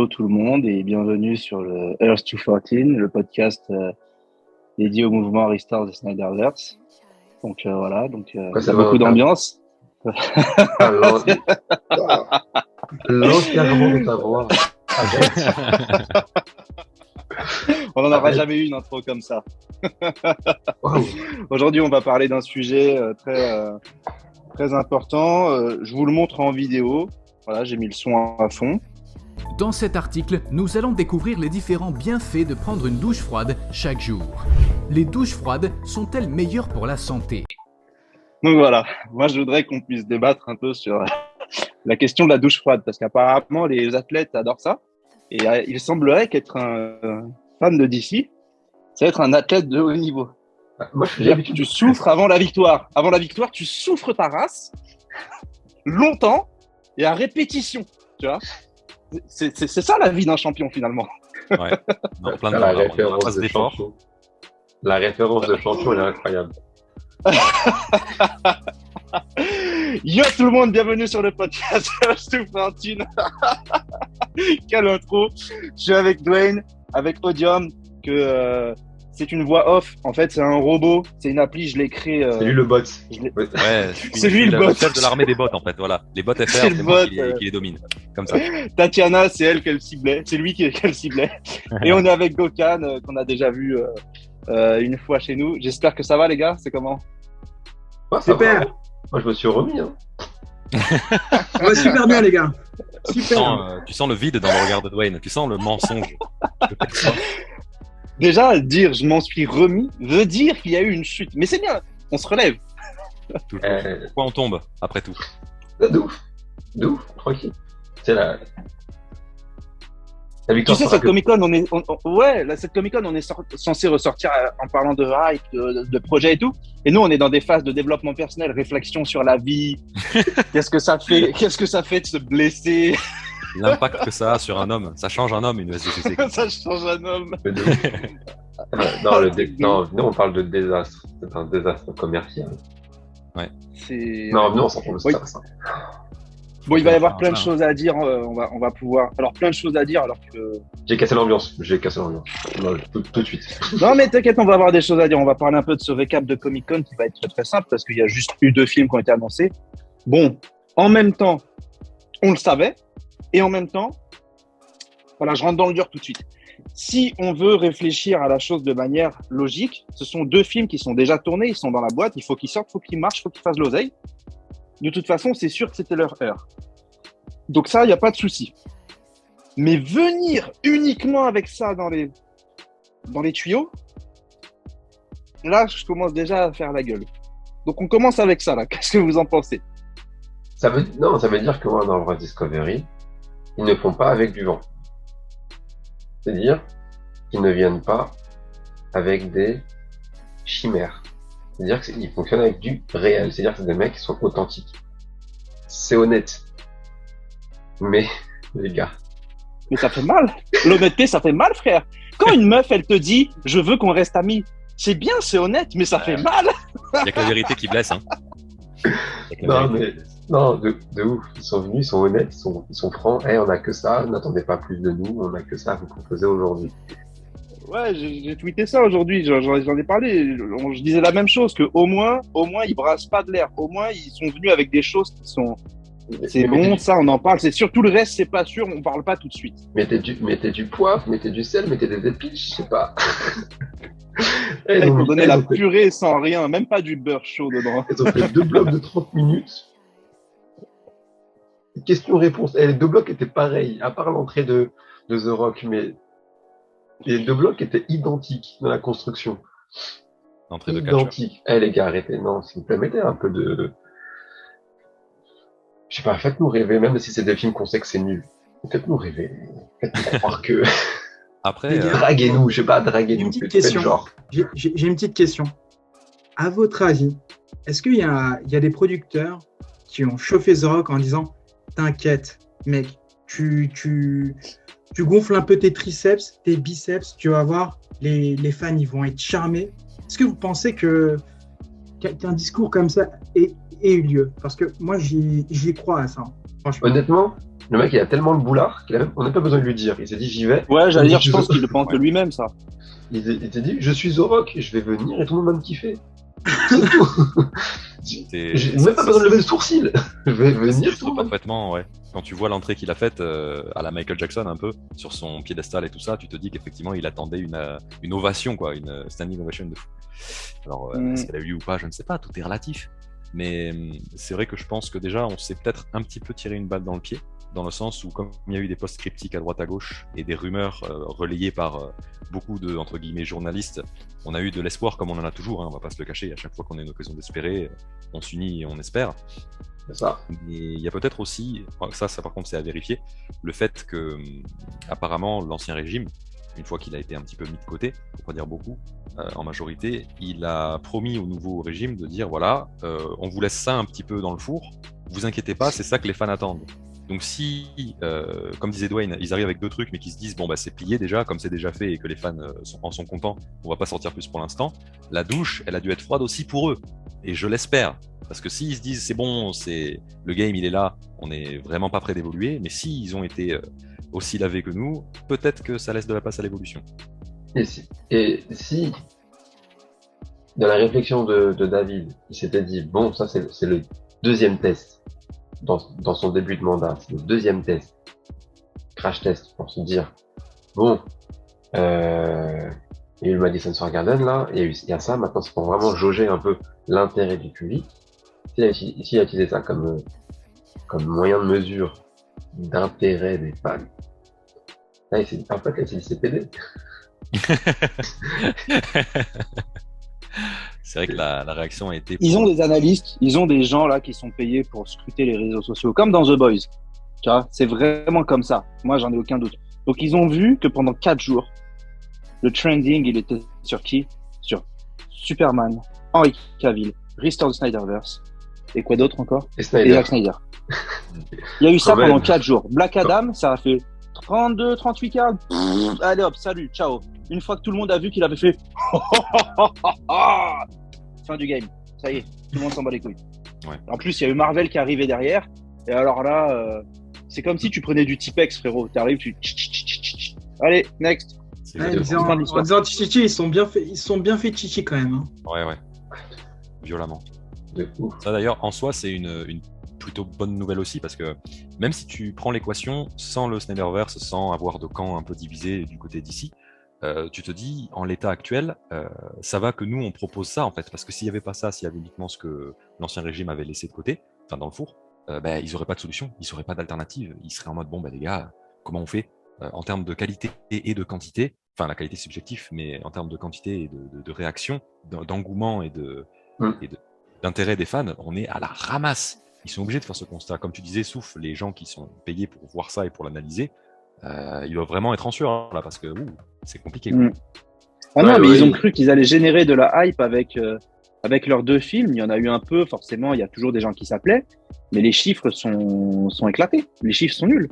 yo tout le monde et bienvenue sur le Earth 214, le podcast dédié au mouvement Restore the Snyderverse. Donc voilà, Quoi, ça va beaucoup d'ambiance. L'enterrement de ta voix. On n'en aura jamais eu une intro comme ça. Wow. Aujourd'hui, on va parler d'un sujet très important. Je vous le montre en vidéo. Voilà, j'ai mis le son à fond. Dans cet article, nous allons découvrir les différents bienfaits de prendre une douche froide chaque jour. Les douches froides sont-elles meilleures pour la santé ? Donc voilà, moi je voudrais qu'on puisse débattre un peu sur la question de la douche froide, parce qu'apparemment les athlètes adorent ça. Et il semblerait qu'être un fan de DC, c'est être un athlète de haut niveau. Moi, je suis C'est-à-dire que tu souffres avant la victoire. Avant la victoire, tu souffres ta race longtemps et à répétition. Tu vois, c'est ça la vie d'un champion finalement. Ouais, dans plein de la temps, on a référence phase de d'effort. champion. La référence de champion, elle est incroyable. Yo tout le monde, bienvenue sur le podcast Stouffantine. Quelle intro. Je suis avec Dwayne, avec Odium, que c'est une voix off. En fait, c'est un robot, c'est une appli, je l'ai créé. C'est lui le bot. Ouais, C'est lui le bot. chef de l'armée des bots en fait, voilà. Les bots FR, C'est le c'est moi bot, qui les domine. Comme ça. Tatiana, c'est elle qu'elle ciblait, c'est lui qu'elle ciblait. Et on est avec Gokhan, qu'on a déjà vu une fois chez nous. J'espère que ça va les gars, c'est comment? Ouais, ça Super. va. Moi, je me suis remis. Hein. Ça va super bien, les gars. Super. Tu sens le vide dans le regard de Dwayne, tu sens le mensonge. Déjà, dire je m'en suis remis veut dire qu'il y a eu une chute. Mais c'est bien, on se relève. Toujours. Pourquoi on tombe après tout? De ouf, tranquille. C'est la Tu victoire. sais, cette Comic-Con, cette Comic-Con, on est censé ressortir en parlant de hype, de projets et tout. Et nous, on est dans des phases de développement personnel, réflexion sur la vie. Qu'est-ce que ça fait de se blesser? L'impact que ça a sur un homme, ça change un homme une SDCC. Ça change un homme. Non, nous, on parle de désastre. C'est un désastre commercial. Non, nous, on s'en fout de Oui. ça. Bon, il va y avoir plein de choses à dire. On va pouvoir. Alors, plein de choses à dire alors que. J'ai cassé l'ambiance. Non, tout de suite. Non, mais t'inquiète, on va avoir des choses à dire. On va parler un peu de ce récap de Comic-Con qui va être très très simple parce qu'il y a juste eu 2 films qui ont été annoncés. Bon, en même temps, on le savait. Et en même temps, voilà, je rentre dans le dur tout de suite. Si on veut réfléchir à la chose de manière logique, ce sont 2 films qui sont déjà tournés, ils sont dans la boîte, il faut qu'ils sortent, il faut qu'ils marchent, il faut qu'ils fassent l'oseille. De toute façon, c'est sûr que c'était leur heure. Donc ça, il n'y a pas de souci. Mais venir uniquement avec ça dans les tuyaux, là, je commence déjà à faire la gueule. Donc on commence avec ça, là. Qu'est-ce que vous en pensez? Ça veut dire que moi, dans le Discovery, ils ne font pas avec du vent. C'est-à-dire qu'ils ne viennent pas avec des chimères. C'est-à-dire qu'ils fonctionnent avec du réel. C'est-à-dire que c'est des mecs qui sont authentiques. C'est honnête. Mais, les gars. Mais ça fait mal. L'honnêteté, ça fait mal, frère. Quand une meuf, elle te dit « je veux qu'on reste amis », c'est bien, c'est honnête, mais ça fait mal. Il n'y a que la vérité qui blesse. Hein. Non, de ouf. Ils sont venus, ils sont honnêtes, ils sont francs. On a que ça, n'attendez pas plus de nous, on a que ça à vous proposer aujourd'hui. Ouais, j'ai tweeté ça aujourd'hui, j'en ai parlé. Je disais la même chose, que au moins, ils brassent pas de l'air. Au moins, ils sont venus avec des choses qui sont. C'est bon, ça, on en parle. C'est surtout le reste, c'est pas sûr, on parle pas tout de suite. Mettez du poivre, mettez du sel, mettez des épices, je sais pas. Ils ont donné la purée sans rien, même pas du beurre chaud dedans. Ils ont fait 2 blocs de 30 minutes. Question-réponse. Les 2 blocs étaient pareils, à part l'entrée de The Rock, mais les 2 blocs étaient identiques dans la construction. L'entrée de identiques. Les gars, arrêtez. Non, s'il vous plaît, mettez un peu de... Je sais pas, faites-nous rêver, même si c'est des films qu'on sait que c'est nul. Faites-nous rêver. Faites-nous croire que... Après, draguez-nous, je sais pas, draguez-nous. Une petite question. J'ai une petite question. À votre avis, est-ce qu'il y a des producteurs qui ont chauffé The Rock en disant « T'inquiète, mec, tu gonfles un peu tes triceps, tes biceps, tu vas voir, les fans, ils vont être charmés. » Est-ce que vous pensez qu'un discours comme ça ait eu lieu? Parce que moi, j'y crois à ça. Franchement. Le mec, il a tellement le boulard qu'on n'a pas besoin de lui dire. Il s'est dit, j'y vais. Ouais, j'allais dire, je suis pense The- qu'il le pense de lui-même, ça. Il s'est dit, je suis The Rock, je vais venir et tout le monde va me kiffer. C'est tout. J'ai même pas besoin de lever le sourcil. Je vais venir, tout le monde. Parfaitement, ouais. Quand tu vois l'entrée qu'il a faite à la Michael Jackson un peu sur son piédestal et tout ça, tu te dis qu'effectivement il attendait une ovation, quoi, une standing ovation de fou. Alors est-ce qu'elle a eu lieu ou pas, je ne sais pas, tout est relatif. Mais c'est vrai que je pense que déjà on s'est peut-être un petit peu tiré une balle dans le pied, dans le sens où comme il y a eu des posts cryptiques à droite à gauche et des rumeurs relayées par beaucoup de entre guillemets journalistes, on a eu de l'espoir comme on en a toujours, hein, on va pas se le cacher. À chaque fois qu'on a une occasion d'espérer, on s'unit et on espère. C'est ça. Mais il y a peut-être aussi, ça par contre c'est à vérifier, le fait que apparemment l'ancien régime, une fois qu'il a été un petit peu mis de côté, pour pas dire beaucoup, en majorité, il a promis au nouveau régime de dire voilà, on vous laisse ça un petit peu dans le four, vous inquiétez pas, c'est ça que les fans attendent. Donc si, comme disait Dwayne, ils arrivent avec deux trucs mais qu'ils se disent bon bah c'est plié déjà, comme c'est déjà fait et que les fans en sont contents, on va pas sortir plus pour l'instant, la douche, elle a dû être froide aussi pour eux. Et je l'espère. Parce que s'ils se disent c'est bon, le game il est là, on n'est vraiment pas prêt d'évoluer, mais s'ils ont été aussi lavés que nous, peut-être que ça laisse de la place à l'évolution. Et si dans la réflexion de David, il s'était dit bon, ça c'est le deuxième test dans son début de mandat, c'est le deuxième test, crash test pour se dire bon, il y a eu le Madison Square Garden là, il y a ça, maintenant c'est pour vraiment jauger un peu l'intérêt du public. S'il a utilisé ça comme moyen de mesure d'intérêt des fans, là, en fait, là, il s'est pédé. C'est vrai que la réaction a été... Ils ont des analystes, ils ont des gens là qui sont payés pour scruter les réseaux sociaux, comme dans The Boys. Tu vois, c'est vraiment comme ça. Moi, j'en ai aucun doute. Donc, ils ont vu que pendant 4 jours, le trending, il était sur qui? Sur Superman, Henry Cavill, Restore the Snyderverse, et quoi d'autre encore? Et Snyder. Et Zack Snyder. Il y a eu ça Quand pendant même. 4 jours. Black Adam, ça a fait 32, 38 cas. Allez hop, salut, ciao. Une fois que tout le monde a vu qu'il avait fait fin du game. Ça y est, tout le monde s'en bat les couilles. Ouais. En plus, il y a eu Marvel qui est arrivé derrière. Et alors là, c'est comme si tu prenais du Tipex, frérot. T'arrives, tu... Allez, next. C'est Ouais, exactement en disant chichi, ils sont bien fait chichi quand même. Hein. Ouais. Violemment. De ouf. Ça d'ailleurs, en soi, c'est une plutôt bonne nouvelle aussi, parce que même si tu prends l'équation sans le Snyderverse, sans avoir de camp un peu divisé du côté d'ici, tu te dis, en l'état actuel, ça va que nous, on propose ça, en fait. Parce que s'il n'y avait pas ça, s'il y avait uniquement ce que l'ancien régime avait laissé de côté, enfin dans le four, ils n'auraient pas de solution, ils n'auraient pas d'alternative. Ils seraient en mode, bon, les gars, comment on fait en termes de qualité et de quantité, enfin la qualité subjective, mais en termes de quantité et de réaction, d'engouement et d'intérêt des fans, on est à la ramasse. Ils sont obligés de faire ce constat. Comme tu disais, Souf, les gens qui sont payés pour voir ça et pour l'analyser, ils doivent vraiment être en sueur là, parce que c'est compliqué. Quoi. Ah non, mais ils ont cru qu'ils allaient générer de la hype avec leurs 2 films. Il y en a eu un peu, forcément, il y a toujours des gens qui s'appelaient, mais les chiffres sont éclatés. Les chiffres sont nuls.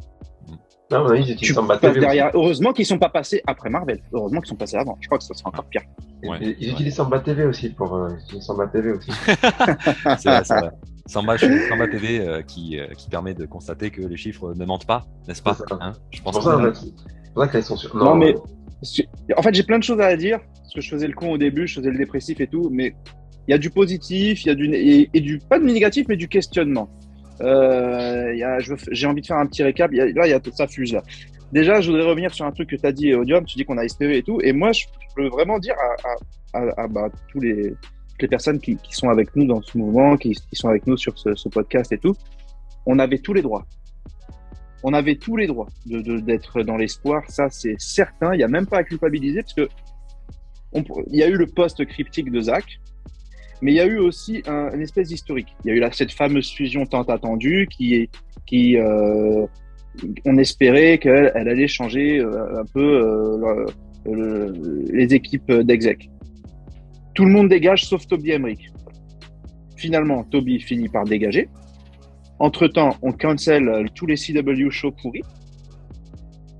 Non, mais ils Tu s'en battent passes derrière. Heureusement qu'ils sont pas passés après Marvel. Heureusement qu'ils sont passés avant. Je crois que ça sera encore pire. Ouais. Ils utilisent Samba TV aussi Samba TV aussi. C'est vrai. Samba TV qui permet de constater que les chiffres ne mentent pas, n'est-ce pas, hein? Je pense C'est pour ça qu'elles sont sur. Non, mais en fait, j'ai plein de choses à dire. Parce que je faisais le con au début, je faisais le dépressif et tout, mais il y a du positif, il y a du pas de négatif, mais du questionnement. J'ai envie de faire un petit récap. Ça fuse là. Déjà, je voudrais revenir sur un truc que tu as dit, Odium. Tu dis qu'on a espéré et tout. Et moi, je peux vraiment dire à toutes les personnes qui sont avec nous dans ce mouvement, qui sont avec nous sur ce podcast et tout, on avait tous les droits. On avait tous les droits d'être dans l'espoir. Ça, c'est certain. Il n'y a même pas à culpabiliser parce que il y a eu le post cryptique de Zach. Mais il y a eu aussi une espèce d'historique. Il y a eu cette fameuse fusion tant attendue on espérait qu'elle allait changer un peu les équipes d'exec. Tout le monde dégage sauf Toby Emmerich. Finalement, Toby finit par dégager. Entre-temps, on cancel tous les CW shows pourris.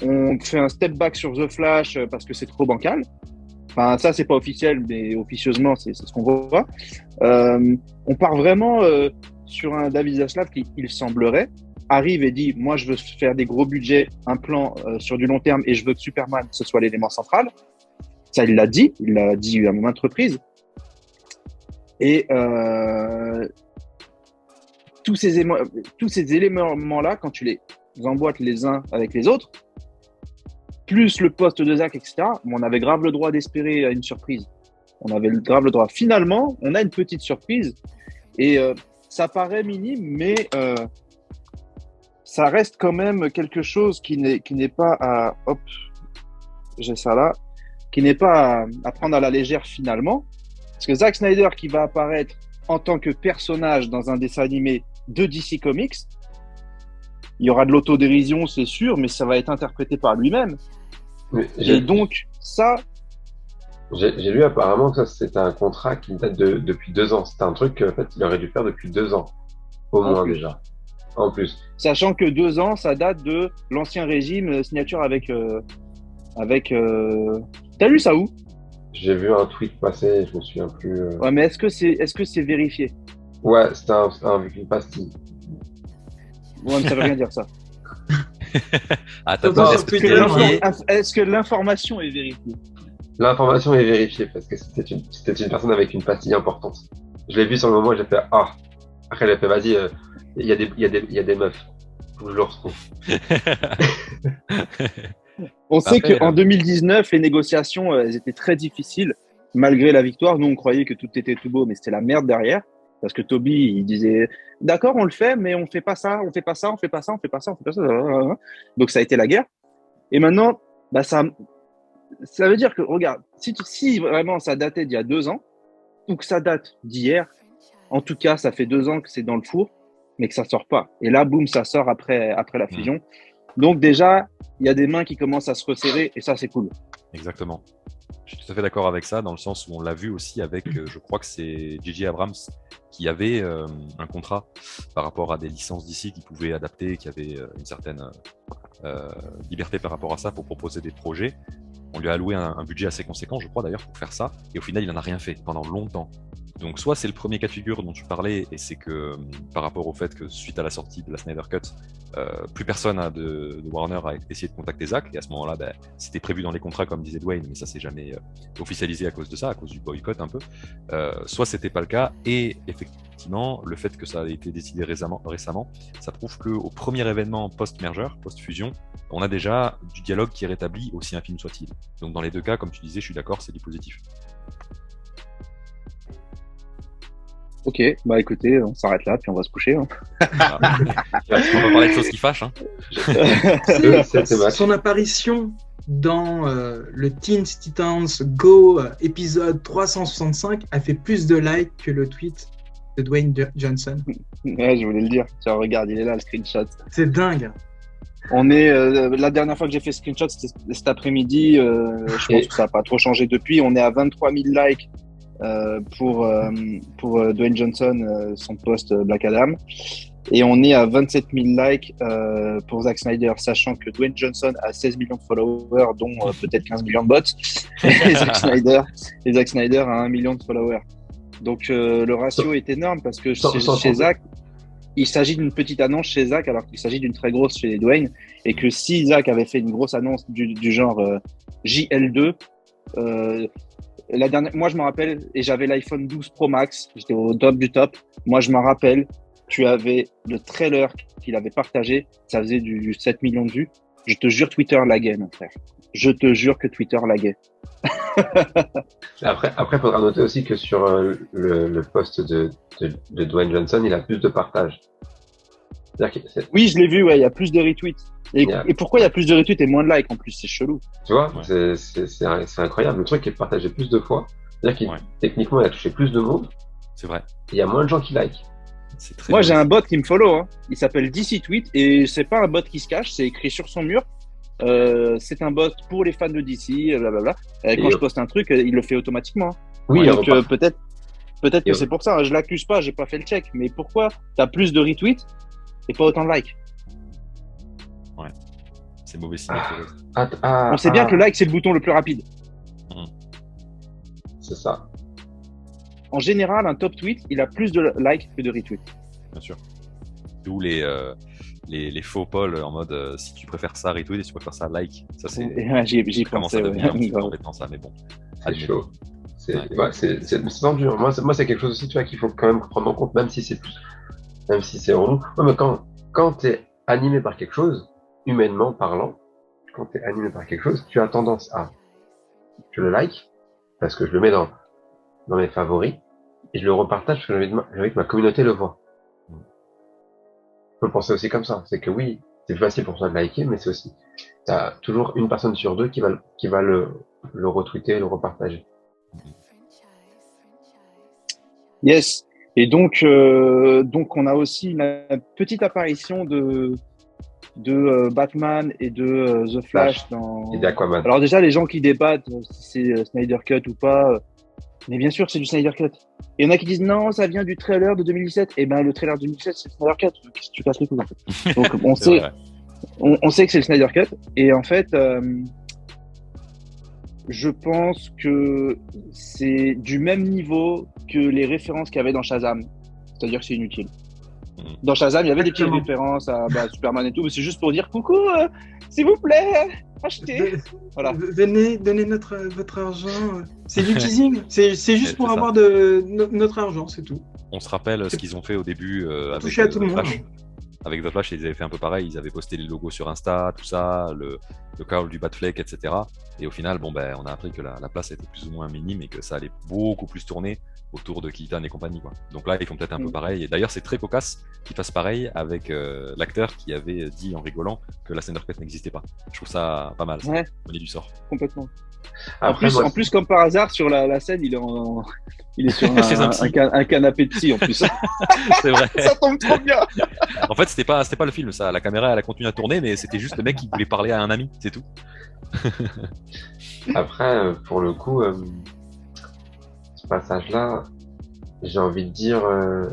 On fait un step back sur The Flash parce que c'est trop bancal. Enfin, ça, c'est pas officiel, mais officieusement, c'est ce qu'on voit. On part vraiment sur un David Zaslav qui, il semblerait, arrive et dit moi je veux faire des gros budgets, un plan sur du long terme et je veux que Superman ce soit l'élément central. Ça il l'a dit à maintes reprises. Et tous ces éléments-là, quand tu les emboîtes les uns avec les autres, plus le poste de Zack, etc., on avait grave le droit d'espérer une surprise. On avait grave le droit. Finalement, on a une petite surprise et ça paraît minime, mais ça reste quand même quelque chose qui n'est pas à... Hop, j'ai ça là. Qui n'est pas à prendre à la légère finalement. Parce que Zack Snyder qui va apparaître en tant que personnage dans un dessin animé de DC Comics, il y aura de l'autodérision, c'est sûr, mais ça va être interprété par lui-même. Et donc, ça... J'ai lu apparemment que ça, c'était un contrat qui date depuis 2 ans. C'était un truc qu'en fait, il aurait dû faire depuis 2 ans. Au moins déjà. En plus. Sachant que 2 ans, ça date de l'ancien régime, signature avec... T'as lu ça où? J'ai vu un tweet passer, je me souviens plus. Ouais, mais est-ce que c'est vérifié? Ouais, c'était avec une pastille. Ouais, mais ça veut rien dire ça. Est-ce que l'information est vérifiée? L'information est vérifiée parce que c'était une personne avec une pastille importante. Je l'ai vu sur le moment et j'ai fait ah. Après j'ai fait vas-y, il y a des meufs. Faut que je le retrouve. On sait qu'en 2019, les négociations elles étaient très difficiles. Malgré la victoire, nous on croyait que tout était tout beau, mais c'était la merde derrière. Parce que Toby, il disait d'accord, on le fait, mais on fait pas ça, on fait pas ça, on fait pas ça, on fait pas ça, on fait pas ça. Donc ça a été la guerre. Et maintenant, bah ça veut dire que regarde, si vraiment ça datait d'il y a 2 ans ou que ça date d'hier, en tout cas ça fait 2 ans que c'est dans le four, mais que ça sort pas. Et là, boum, ça sort après la fusion. Donc déjà, il y a des mains qui commencent à se resserrer et ça c'est cool. Exactement. Je suis tout à fait d'accord avec ça, dans le sens où on l'a vu aussi avec, je crois que c'est J.J. Abrams qui avait un contrat par rapport à des licences d'ici qui pouvaient adapter, qui avait une certaine liberté par rapport à ça pour proposer des projets. On lui a alloué un budget assez conséquent, je crois d'ailleurs, pour faire ça, et au final, il n'en a rien fait pendant longtemps. Donc soit c'est le premier cas de figure dont tu parlais, et c'est que par rapport au fait que suite à la sortie de la Snyder Cut, plus personne de Warner a essayé de contacter Zack, et à ce moment-là, c'était prévu dans les contrats comme disait Dwayne, mais ça s'est jamais officialisé à cause de ça, à cause du boycott un peu. Soit c'était pas le cas, et effectivement, le fait que ça a été décidé récemment, ça prouve qu'au premier événement post-merger, post-fusion, on a déjà du dialogue qui est rétabli, aussi infime soit-il. Donc dans les 2 cas, comme tu disais, je suis d'accord, c'est du positif. Ok, bah écoutez, on s'arrête là, puis on va se coucher. Hein. On va parler de choses qui fâchent. Hein. Son apparition dans le Teen Titans Go épisode 365 a fait plus de likes que le tweet de Dwayne Johnson. Ouais, je voulais le dire. Tiens, regarde, il est là, le screenshot. C'est dingue. On est la dernière fois que j'ai fait screenshot, c'était cet après-midi. Je pense que ça n'a pas trop changé depuis. On est à 23 000 likes pour Dwayne Johnson, son post Black Adam. Et on est à 27 000 likes pour Zack Snyder, sachant que Dwayne Johnson a 16 millions de followers, dont peut-être 15 millions de bots. Et Zack Snyder a 1 million de followers. Donc le ratio est énorme parce que chez Zack, il s'agit d'une petite annonce chez Zack alors qu'il s'agit d'une très grosse chez Dwayne. Et que si Zack avait fait une grosse annonce du genre JL2, la dernière, moi je me rappelle, et j'avais l'iPhone 12 Pro Max, j'étais au top du top. Moi je me rappelle, tu avais le trailer qu'il avait partagé, ça faisait du 7 millions de vues. Je te jure, Twitter laguait, mon frère. Je te jure que Twitter laguait. Après, il faudra noter aussi que sur le post de Dwayne Johnson, il a plus de partages. Oui, je l'ai vu, ouais, il y a plus de retweets. Et pourquoi il y a plus de retweets et moins de likes en plus? C'est chelou. Tu vois, ouais. C'est incroyable. Le truc est partagé plus de fois. C'est-à-dire qu'il techniquement, il a touché plus de monde. C'est vrai. Il y a moins de gens qui like. Moi, j'ai un bot qui me follow. Hein. Il s'appelle DC Tweet et c'est pas un bot qui se cache. C'est écrit sur son mur. C'est un bot pour les fans de DC, blablabla. Quand je poste un truc, il le fait automatiquement. Oui, donc peut-être que c'est pour ça. Je l'accuse pas, j'ai pas fait le check. Mais pourquoi t'as plus de retweets et pas autant de likes? Ouais, c'est mauvais signe. On sait bien que le like c'est le bouton le plus rapide. C'est ça. En général, un top tweet, il a plus de likes que de retweets. Bien sûr. D'où les les faux polls en mode si tu préfères ça, retweet, et si tu préfères ça, like. Ça, c'est. Ouais, j'y Commence à pensais. devenir un petit peu Ouais. embêtant, ça, mais bon. C'est Admettons. chaud. C'est tendu. Moi, c'est quelque chose aussi, tu vois, qu'il faut quand même prendre en compte, même si c'est relou. Ouais, mais quand tu es animé par quelque chose, humainement parlant, quand tu es animé par quelque chose, tu as tendance à, je le like, parce que je le mets dans mes favoris, et je le repartage parce que j'ai envie que ma communauté le voit. Faut le penser aussi comme ça. C'est que oui, c'est plus facile pour toi de liker, mais c'est aussi, t'as toujours une personne sur deux qui va le retweeter, le repartager. Yes. Et donc on a aussi une petite apparition de Batman et de The Flash dans. Et d'Aquaman. Alors déjà, les gens qui débattent si c'est Snyder Cut ou pas, mais bien sûr, c'est du Snyder Cut. Et il y en a qui disent non, ça vient du trailer de 2017. Eh ben, le trailer de 2017, c'est le Snyder Cut. Qu'est-ce que tu casses les couilles, en fait. Donc, on sait que c'est le Snyder Cut. Et en fait, je pense que c'est du même niveau que les références qu'il y avait dans Shazam. C'est-à-dire que c'est inutile. Dans Shazam, il y avait des petites références à Superman et tout, mais c'est juste pour dire coucou, s'il vous plaît, achetez. Voilà. Venez, donnez votre argent. C'est du teasing. C'est juste pour avoir notre argent, c'est tout. On se rappelle ce qu'ils ont fait au début avec Toucher à tout le monde. Flash. Avec The Flash, ils avaient fait un peu pareil. Ils avaient posté les logos sur Insta, tout ça, le call du Batfleck, etc. Et au final, on a appris que la place était plus ou moins minime et que ça allait beaucoup plus tourner autour de Keaton et compagnie, quoi. Donc là, ils font peut-être un peu pareil. Et d'ailleurs, c'est très cocasse qu'ils fassent pareil avec l'acteur qui avait dit en rigolant que la Snyder Cut n'existait pas. Je trouve ça pas mal, ça. Ouais. Monnaie du sort. Complètement. Après, en plus, comme par hasard, sur la scène, il est sur un canapé de psy en plus. C'est vrai. Ça tombe trop bien. En fait, c'était pas le film, ça. La caméra, elle a continué à tourner, mais c'était juste le mec qui voulait parler à un ami, c'est tout. Après, pour le coup, ce passage-là, j'ai envie de dire,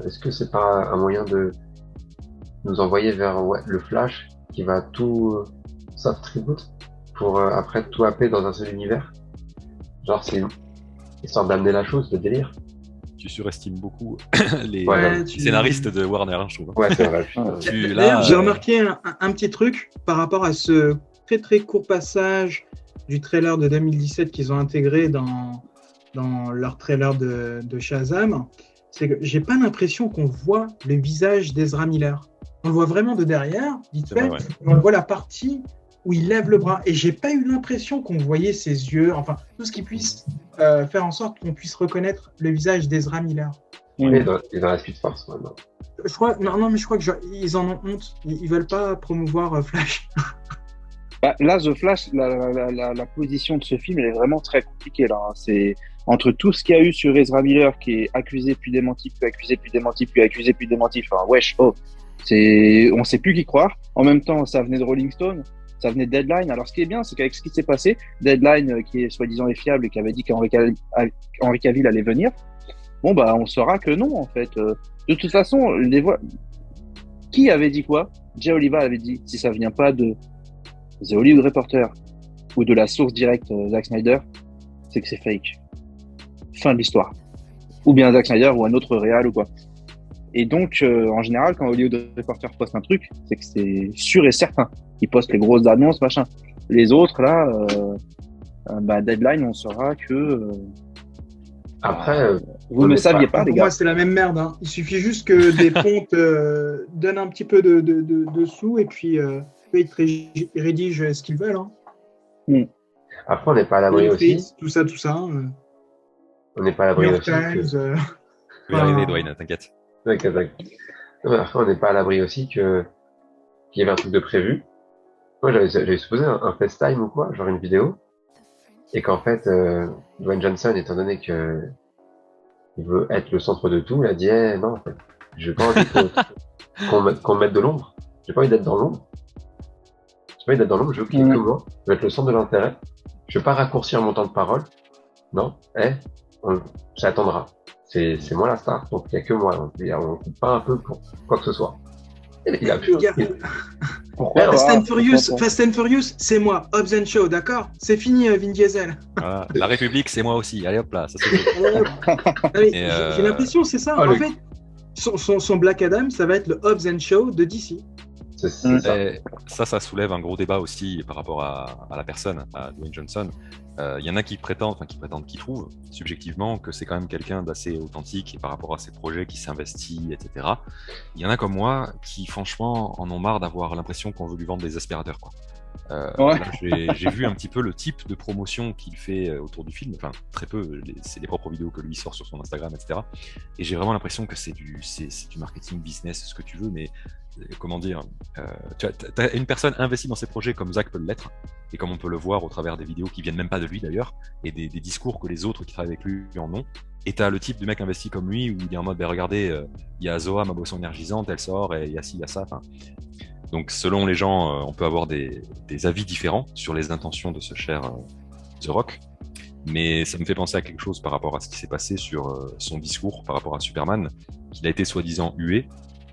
est-ce que c'est pas un moyen de nous envoyer vers le Flash qui va tout soft reboot pour après tout happer dans un seul univers? Genre, c'est histoire d'amener la chose, le délire. Tu surestimes beaucoup les tu- scénaristes de Warner, hein, je trouve. Ouais, c'est vrai. D'ailleurs, j'ai remarqué un petit truc par rapport à ce très très court passage du trailer de 2017 qu'ils ont intégré dans leur trailer de Shazam. C'est que j'ai pas l'impression qu'on voit le visage d'Ezra Miller. On le voit vraiment de derrière, vite fait. Vrai, ouais. On voit la partie où il lève le bras. Et j'ai pas eu l'impression qu'on voyait ses yeux, enfin, tout ce qui puisse faire en sorte qu'on puisse reconnaître le visage d'Ezra Miller. Il est dans la Speed Force maintenant. Je crois, mais je crois qu'ils en ont honte. Ils veulent pas promouvoir Flash. Là, The Flash, la position de ce film, elle est vraiment très compliquée. Là. C'est entre tout ce qu'il y a eu sur Ezra Miller, qui est accusé puis démenti, puis accusé puis démenti, puis accusé puis démenti. Enfin, wesh, on sait plus qui croire. En même temps, ça venait de Rolling Stone, ça venait de Deadline. Alors, ce qui est bien, c'est qu'avec ce qui s'est passé, Deadline, qui est soi-disant fiable et qui avait dit qu'Henry Cavill allait venir, on saura que non, en fait. De toute façon, qui avait dit quoi? Jay Oliva avait dit, si ça vient pas de The Hollywood Reporter ou de la source directe Zack Snyder, c'est que c'est fake. Fin de l'histoire. Ou bien Zack Snyder ou un autre réal ou quoi. Et donc, en général, quand Hollywood Reporter poste un truc, c'est que c'est sûr et certain. Ils postent les grosses annonces, machin. Les autres, là, Deadline, on saura que... Après, vous ne saviez pas, les Pour gars. moi, c'est la même merde. Hein. Il suffit juste que des pontes donnent un petit peu de sous et puis ils rédigent ce qu'ils veulent. Hein. après, on n'est pas à l'abri aussi. Tout ça. On n'est pas à l'abri New aussi. York Times. Tu vas y arriver, Dwayne, t'inquiète. D'accord. Non, mais après, on n'est pas à l'abri aussi qu'il y avait un truc de prévu. Moi, j'avais supposé un FaceTime ou quoi, genre une vidéo, et qu'en fait, Dwayne Johnson, étant donné que il veut être le centre de tout, il a dit non, en fait, j'ai pas envie qu'on me mette de l'ombre. J'ai pas envie d'être dans l'ombre. Je veux qu'il y ait que moi. Je veux être le centre de l'intérêt. Je veux pas raccourcir mon temps de parole. Non, ça attendra. C'est moi la star, donc il n'y a que moi. On coupe pas un peu pour quoi que ce soit. Il a pu. Pourquoi Fast and Furious, c'est moi, Hobbs and Shaw, d'accord? C'est fini, Vin Diesel. Voilà. La République, c'est moi aussi. Allez hop là, ça c'est J'ai l'impression, c'est ça. En fait, son Black Adam, ça va être le Hobbs and Shaw de DC. C'est ça. Et ça soulève un gros débat aussi par rapport à la personne, à Dwayne Johnson. Il y en a qui prétendent, qui trouvent subjectivement que c'est quand même quelqu'un d'assez authentique par rapport à ses projets, qui s'investit, etc. Il y en a comme moi qui, franchement, en ont marre d'avoir l'impression qu'on veut lui vendre des aspirateurs, quoi. Ouais. Là, j'ai vu un petit peu le type de promotion qu'il fait autour du film, enfin très peu, c'est des propres vidéos que lui sort sur son Instagram, etc. Et j'ai vraiment l'impression que c'est du marketing business, ce que tu veux, mais comment dire, tu as une personne investie dans ses projets comme Zach peut l'être, et comme on peut le voir au travers des vidéos qui viennent même pas de lui d'ailleurs, et des discours que les autres qui travaillent avec lui en ont. Et t'as le type de mec investi comme lui où il est en mode, ben regardez, il y a Zoa, ma boisson énergisante, elle sort, et il y a ci, il y a ça. Donc selon les gens, on peut avoir des avis différents sur les intentions de ce cher The Rock. Mais ça me fait penser à quelque chose par rapport à ce qui s'est passé sur son discours par rapport à Superman, qu'il a été soi-disant hué.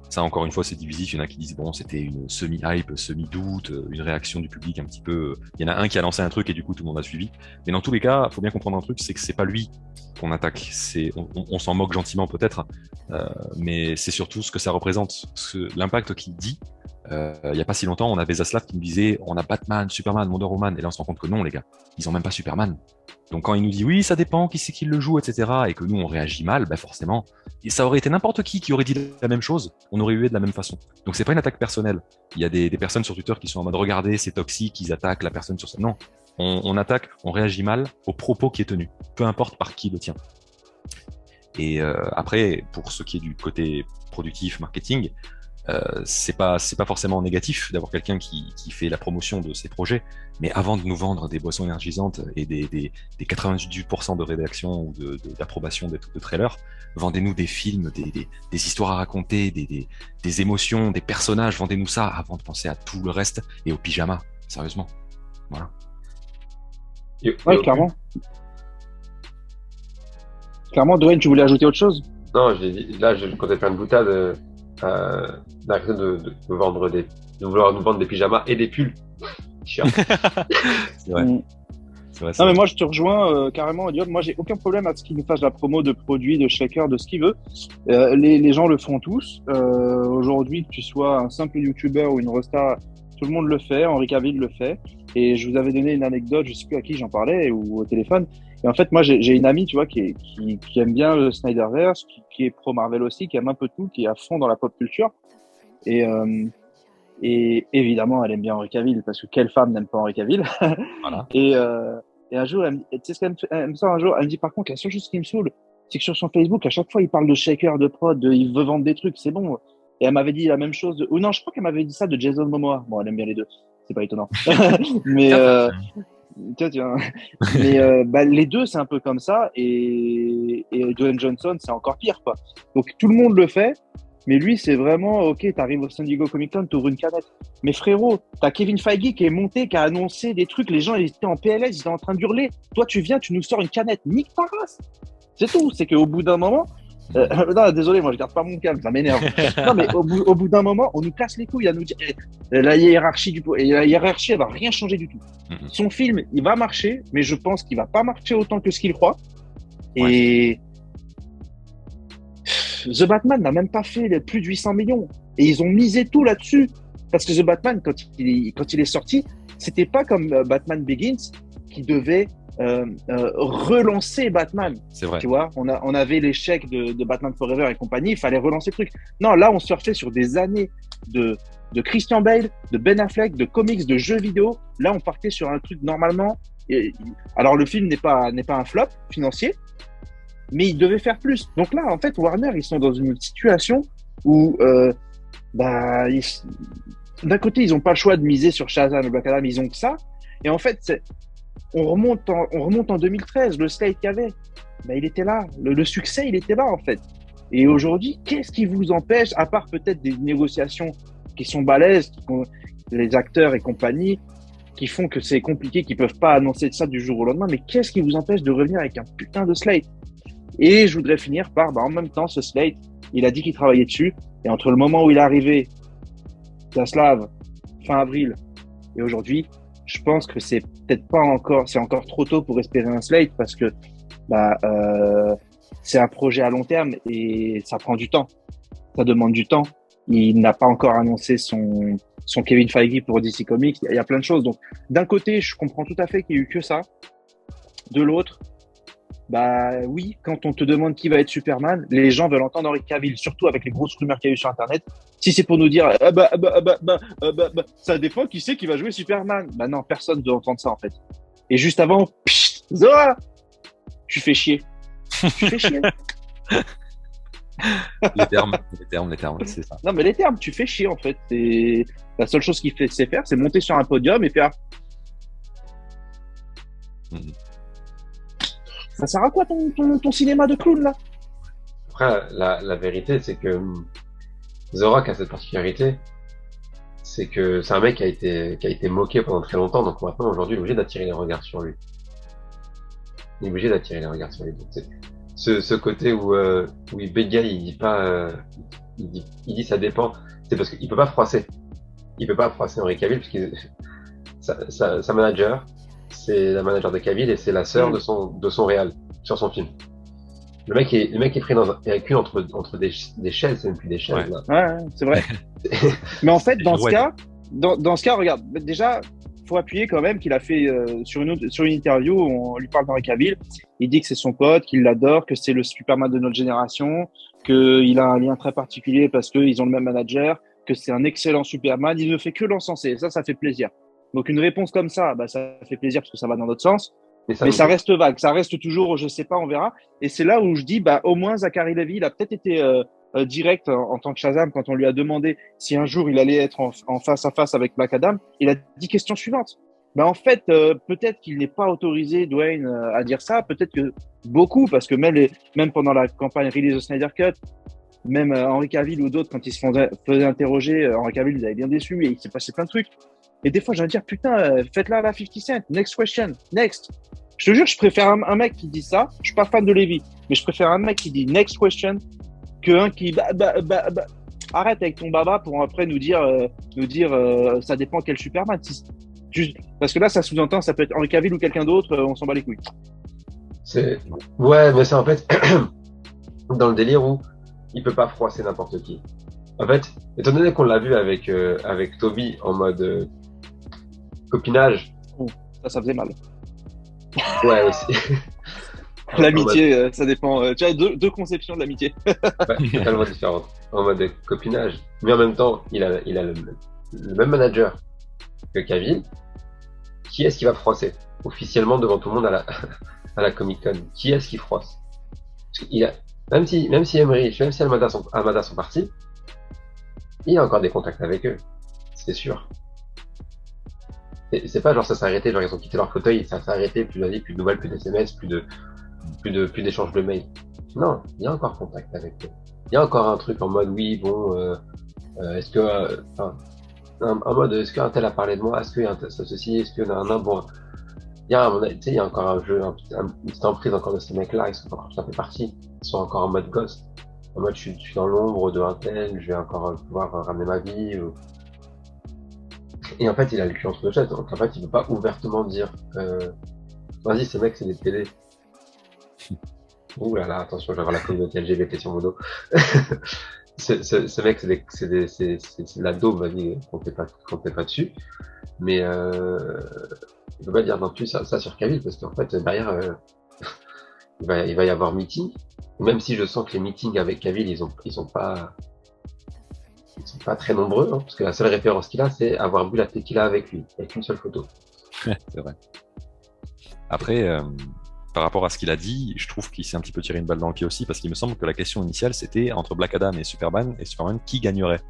Ça, encore une fois, c'est divisif. Il y en a qui disent, bon, c'était une semi-hype, semi-doute, une réaction du public un petit peu. Il y en a un qui a lancé un truc et du coup, tout le monde a suivi. Mais dans tous les cas, il faut bien comprendre un truc, c'est que c'est pas lui qu'on attaque. On s'en moque gentiment peut-être, mais c'est surtout ce que ça représente. L'impact qu'il dit. Il n'y a pas si longtemps, on avait Zaslav qui nous disait on a Batman, Superman, Wonder Woman, et là on se rend compte que non, les gars, ils ont même pas Superman. Donc quand il nous dit oui, ça dépend, qui c'est qui le joue, etc., et que nous on réagit mal, bah forcément, et ça aurait été n'importe qui aurait dit la même chose, on aurait eu de la même façon. Donc c'est pas une attaque personnelle. Il y a des personnes sur Twitter qui sont en mode regardez, c'est toxique, ils attaquent la personne sur ça. Non, on attaque, on réagit mal au propos qui est tenu, peu importe par qui le tient. Et après, pour ce qui est du côté productif, marketing, c'est pas forcément négatif d'avoir quelqu'un qui fait la promotion de ses projets, mais avant de nous vendre des boissons énergisantes et des 98% de rédaction ou d'approbation de trailers, vendez-nous des films, des histoires à raconter, des émotions, des personnages, vendez-nous ça avant de penser à tout le reste et au pyjama, sérieusement. Voilà. Ouais, clairement. Clairement, Dwayne, tu voulais ajouter autre chose? Non, j'ai dit, là, je comptais faire une boutade. D'arrêter de vouloir nous vendre des pyjamas et des pulls. C'est vrai. C'est vrai, non, mais moi, je te rejoins carrément, Diop. Moi, j'ai aucun problème à ce qu'il nous fasse la promo de produits, de shakers, de ce qu'il veut. Les gens le font tous. Aujourd'hui, que tu sois un simple YouTuber ou une rosta, tout le monde le fait. Henri Cavill le fait. Et je vous avais donné une anecdote, je sais plus à qui j'en parlais ou au téléphone. Et en fait, moi, j'ai une amie, tu vois, qui aime bien le Snyderverse, qui est pro Marvel aussi, qui aime un peu tout, qui est à fond dans la pop culture. Et évidemment, elle aime bien Henri Cavill, parce que quelle femme n'aime pas Henri Cavill? Voilà. Et un jour, tu sais ce qu'elle me sort un jour? Elle me dit, par contre, la seule chose qui me saoule, c'est que sur son Facebook, à chaque fois, il parle de shaker, de prod, il veut vendre des trucs, c'est bon. Et elle m'avait dit la même chose ou non, je crois qu'elle m'avait dit ça de Jason Momoa. Bon, elle aime bien les deux. C'est pas étonnant. Mais, tiens. Mais les deux, c'est un peu comme ça. Et Dwayne Johnson, c'est encore pire, quoi. Donc, tout le monde le fait. Mais lui, c'est vraiment, ok, t'arrives au San Diego Comic Con, t'ouvres une canette. Mais frérot, t'as Kevin Feige qui est monté, qui a annoncé des trucs. Les gens, ils étaient en PLS, ils étaient en train d'hurler. Toi, tu viens, tu nous sors une canette. Nique ta race. C'est tout. C'est qu'au bout d'un moment, non, désolé, moi je garde pas mon calme, ça m'énerve. Non, mais au bout d'un moment, on nous casse les couilles à nous dire la hiérarchie elle va rien changer du tout. Son film, il va marcher, mais je pense qu'il va pas marcher autant que ce qu'il croit. Et The Batman n'a même pas fait plus de 800 millions. Et ils ont misé tout là-dessus. Parce que The Batman, quand il est sorti, c'était pas comme Batman Begins qui devait relancer Batman. C'est vrai. Tu vois, on avait l'échec de Batman Forever et compagnie, il fallait relancer le truc. Non, là, on surfait sur des années de Christian Bale, de Ben Affleck, de comics, de jeux vidéo. Là, on partait sur un truc normalement. Alors, le film n'est pas un flop financier, mais il devait faire plus. Donc là, en fait, Warner, ils sont dans une situation où, d'un côté, ils n'ont pas le choix de miser sur Shazam et Black Adam, ils ont que ça. Et en fait, on remonte en 2013, le slate qu'il y avait, il était là. Le succès, il était là, en fait. Et aujourd'hui, qu'est-ce qui vous empêche, à part peut-être des négociations qui sont balèzes, les acteurs et compagnie, qui font que c'est compliqué, qui peuvent pas annoncer ça du jour au lendemain, mais qu'est-ce qui vous empêche de revenir avec un putain de slate? Et je voudrais finir par, en même temps, ce slate, il a dit qu'il travaillait dessus, et entre le moment où il est arrivé, Zaslav, fin avril, et aujourd'hui, je pense que c'est peut-être pas encore, c'est encore trop tôt pour espérer un slate, parce que c'est un projet à long terme et ça prend du temps. Ça demande du temps. Il n'a pas encore annoncé son Kevin Feige pour DC Comics. Il y a plein de choses. Donc, d'un côté, je comprends tout à fait qu'il y ait eu que ça. De l'autre, bah oui, quand on te demande qui va être Superman, les gens veulent entendre Henry Cavill, surtout avec les grosses rumeurs qu'il y a eu sur Internet. Si c'est pour nous dire, ça dépend qui c'est qui va jouer Superman. Bah non, personne ne doit entendre ça en fait. Et juste avant, Zora, tu fais chier. Tu fais chier. Les termes, c'est ça. Non mais les termes, tu fais chier en fait. Et la seule chose qu'il sait faire, c'est monter sur un podium et faire. Ça sert à quoi ton cinéma de clown là? Après, la vérité, c'est que The Rock a cette particularité, c'est que c'est un mec qui a été moqué pendant très longtemps, donc maintenant, aujourd'hui, il est obligé d'attirer les regards sur lui. Il est obligé d'attirer les regards sur lui. Donc, ce côté où il bégaye, il dit pas, il dit ça dépend, c'est parce qu'il peut pas froisser. Il peut pas froisser Henry Cavill, parce que sa manager, c'est la manager de Cavill et c'est la sœur de son réal sur son film. Le mec est pris dans un cul entre des chaises, c'est même plus des chaises Ouais. là. Ouais, c'est vrai. Mais en fait, dans ce cas, regarde, déjà, faut appuyer quand même qu'il a fait sur une interview, on lui parle d'Henry Cavill, il dit que c'est son pote, qu'il l'adore, que c'est le Superman de notre génération, qu'il a un lien très particulier parce qu'ils ont le même manager, que c'est un excellent Superman, il ne fait que l'encenser, ça fait plaisir. Donc une réponse comme ça, bah, ça fait plaisir parce que ça va dans notre sens. Mais ça reste vague, ça reste toujours, je sais pas, on verra. Et c'est là où je dis, bah, au moins Zachary Levi, il a peut-être été direct en tant que Shazam quand on lui a demandé si un jour il allait être en face à face avec Black Adam. Il a dit question suivante. Bah, en fait, peut-être qu'il n'est pas autorisé, Dwayne, à dire ça. Peut-être que beaucoup, parce que même pendant la campagne Release the Snyder Cut, même Henry Cavill ou d'autres, quand ils se faisaient interroger, Henry Cavill, ils avaient bien déçu et il s'est passé plein de trucs. Et des fois, j'ai envie de dire, putain, faites-la à la 50 Cent. Next question. Next. Je te jure, je préfère un mec qui dit ça. Je suis pas fan de Lévy, mais je préfère un mec qui dit next question qu'un qui arrête avec ton baba pour après nous dire ça dépend quel Superman. Juste, parce que là, ça sous-entend, ça peut être Henry Cavill ou quelqu'un d'autre, on s'en bat les couilles. Ouais, mais c'est en fait dans le délire où il peut pas froisser n'importe qui. En fait, étant donné qu'on l'a vu avec Toby en mode copinage. Ça faisait mal. Ouais, aussi. L'amitié, ça dépend. Tu as deux conceptions de l'amitié. Totalement différentes. En mode copinage. Mais en même temps, il a le même manager que Cavill. Qui est-ce qui va froisser officiellement devant tout le monde à la Comic-Con? Qui est-ce qui froisse? Même si Amada sont partis, il y a encore des contacts avec eux. C'est sûr. C'est pas genre ça s'est arrêté, genre ils ont quitté leur fauteuil, ça s'est arrêté, plus de nouvelles, plus de SMS, plus d'échanges de mails. Non, il y a encore contact avec eux. Il y a encore un truc en mode oui, bon, est-ce que, en mode est-ce qu'un tel a parlé de moi, est-ce qu'il y a un tel ceci, est-ce qu'il y en a un bon. Il y a encore un jeu, une petite emprise encore de ces mecs-là, ils sont encore tout à fait partis, ils sont encore en mode ghost. En mode je suis dans l'ombre d'un tel, je vais encore pouvoir ramener ma vie. Et en fait, il a le cul entre deux chaises, donc en fait, il peut pas ouvertement dire vas-y, ces mecs, c'est des PD. Ouh là là, attention, je vais avoir la communauté LGBT sur mon dos. Ces mecs, c'est de la daube, vas-y, comptez pas dessus. Mais il peut pas dire non plus ça sur Cavill, parce qu'en fait, derrière, il va y avoir meeting. Même si je sens que les meetings avec Cavill, ils sont pas très nombreux, hein, parce que la seule référence qu'il a, c'est avoir bu la tequila avec lui, avec une seule photo. C'est vrai. Après, par rapport à ce qu'il a dit, je trouve qu'il s'est un petit peu tiré une balle dans le pied aussi, parce qu'il me semble que la question initiale, c'était entre Black Adam et Superman qui gagnerait.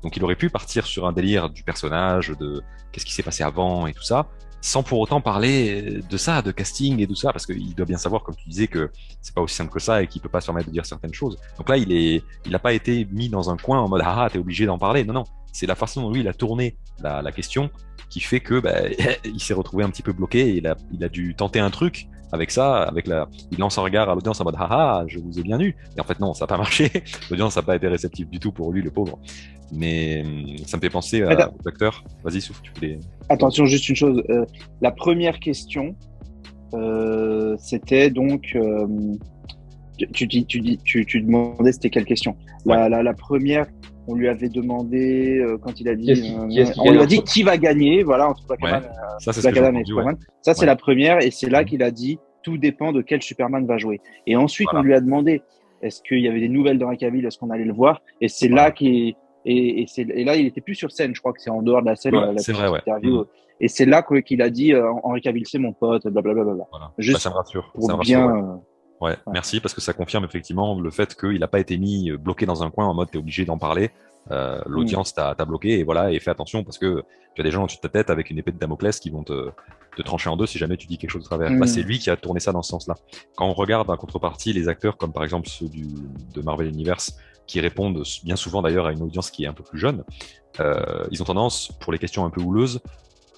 Donc il aurait pu partir sur un délire du personnage, de qu'est-ce qui s'est passé avant et tout ça, sans pour autant parler de ça, de casting et tout ça, parce qu'il doit bien savoir, comme tu disais, que c'est pas aussi simple que ça et qu'il peut pas se permettre de dire certaines choses. Donc là, il a pas été mis dans un coin en mode ah t'es obligé d'en parler. Non, non, c'est la façon dont lui il a tourné la question qui fait que il s'est retrouvé un petit peu bloqué et il a dû tenter un truc avec ça, il lance un regard à l'audience en mode haha, je vous ai bien eu. Et en fait non, ça n'a pas marché. L'audience n'a pas été réceptive du tout pour lui, le pauvre. Mais ça me fait penser à l'acteur. Vas-y, Souf, tu voulais. Attention, juste une chose. La première question, c'était donc. Tu demandais c'était quelle question? La première. on lui avait demandé, quand il a dit, Qui est-ce qui on gagne lui a dit entre- qui va gagner, voilà, entre Ouais. Black Ça, c'est ce que j'ai Adam et entendu. Ouais. Superman. Ça, c'est Ouais. la première, et c'est là Mhm. qu'il a dit tout dépend de quel Superman va jouer. Et ensuite, Voilà. on lui a demandé est-ce qu'il y avait des nouvelles d'Henry Cavill, est-ce qu'on allait le voir, et c'est Voilà. là et là, il était plus sur scène, je crois que c'est en dehors de la scène, Oui, la c'est petite vrai, ouais. interview. Et c'est là qu'il a dit Henry Cavill, c'est mon pote, blablabla. Voilà. Bah, Juste ça me rassure. pour Ça me rassure, bien. ouais. Ouais, merci, parce que ça confirme effectivement le fait qu'il n'a pas été mis bloqué dans un coin en mode t'es obligé d'en parler. L'audience t'a bloqué, et voilà, et fais attention parce que tu as des gens au-dessus de ta tête avec une épée de Damoclès qui vont te trancher en deux si jamais tu dis quelque chose de travers. Là, c'est lui qui a tourné ça dans ce sens-là. Quand on regarde en contrepartie les acteurs comme par exemple ceux de Marvel Universe qui répondent bien souvent d'ailleurs à une audience qui est un peu plus jeune, ils ont tendance, pour les questions un peu houleuses,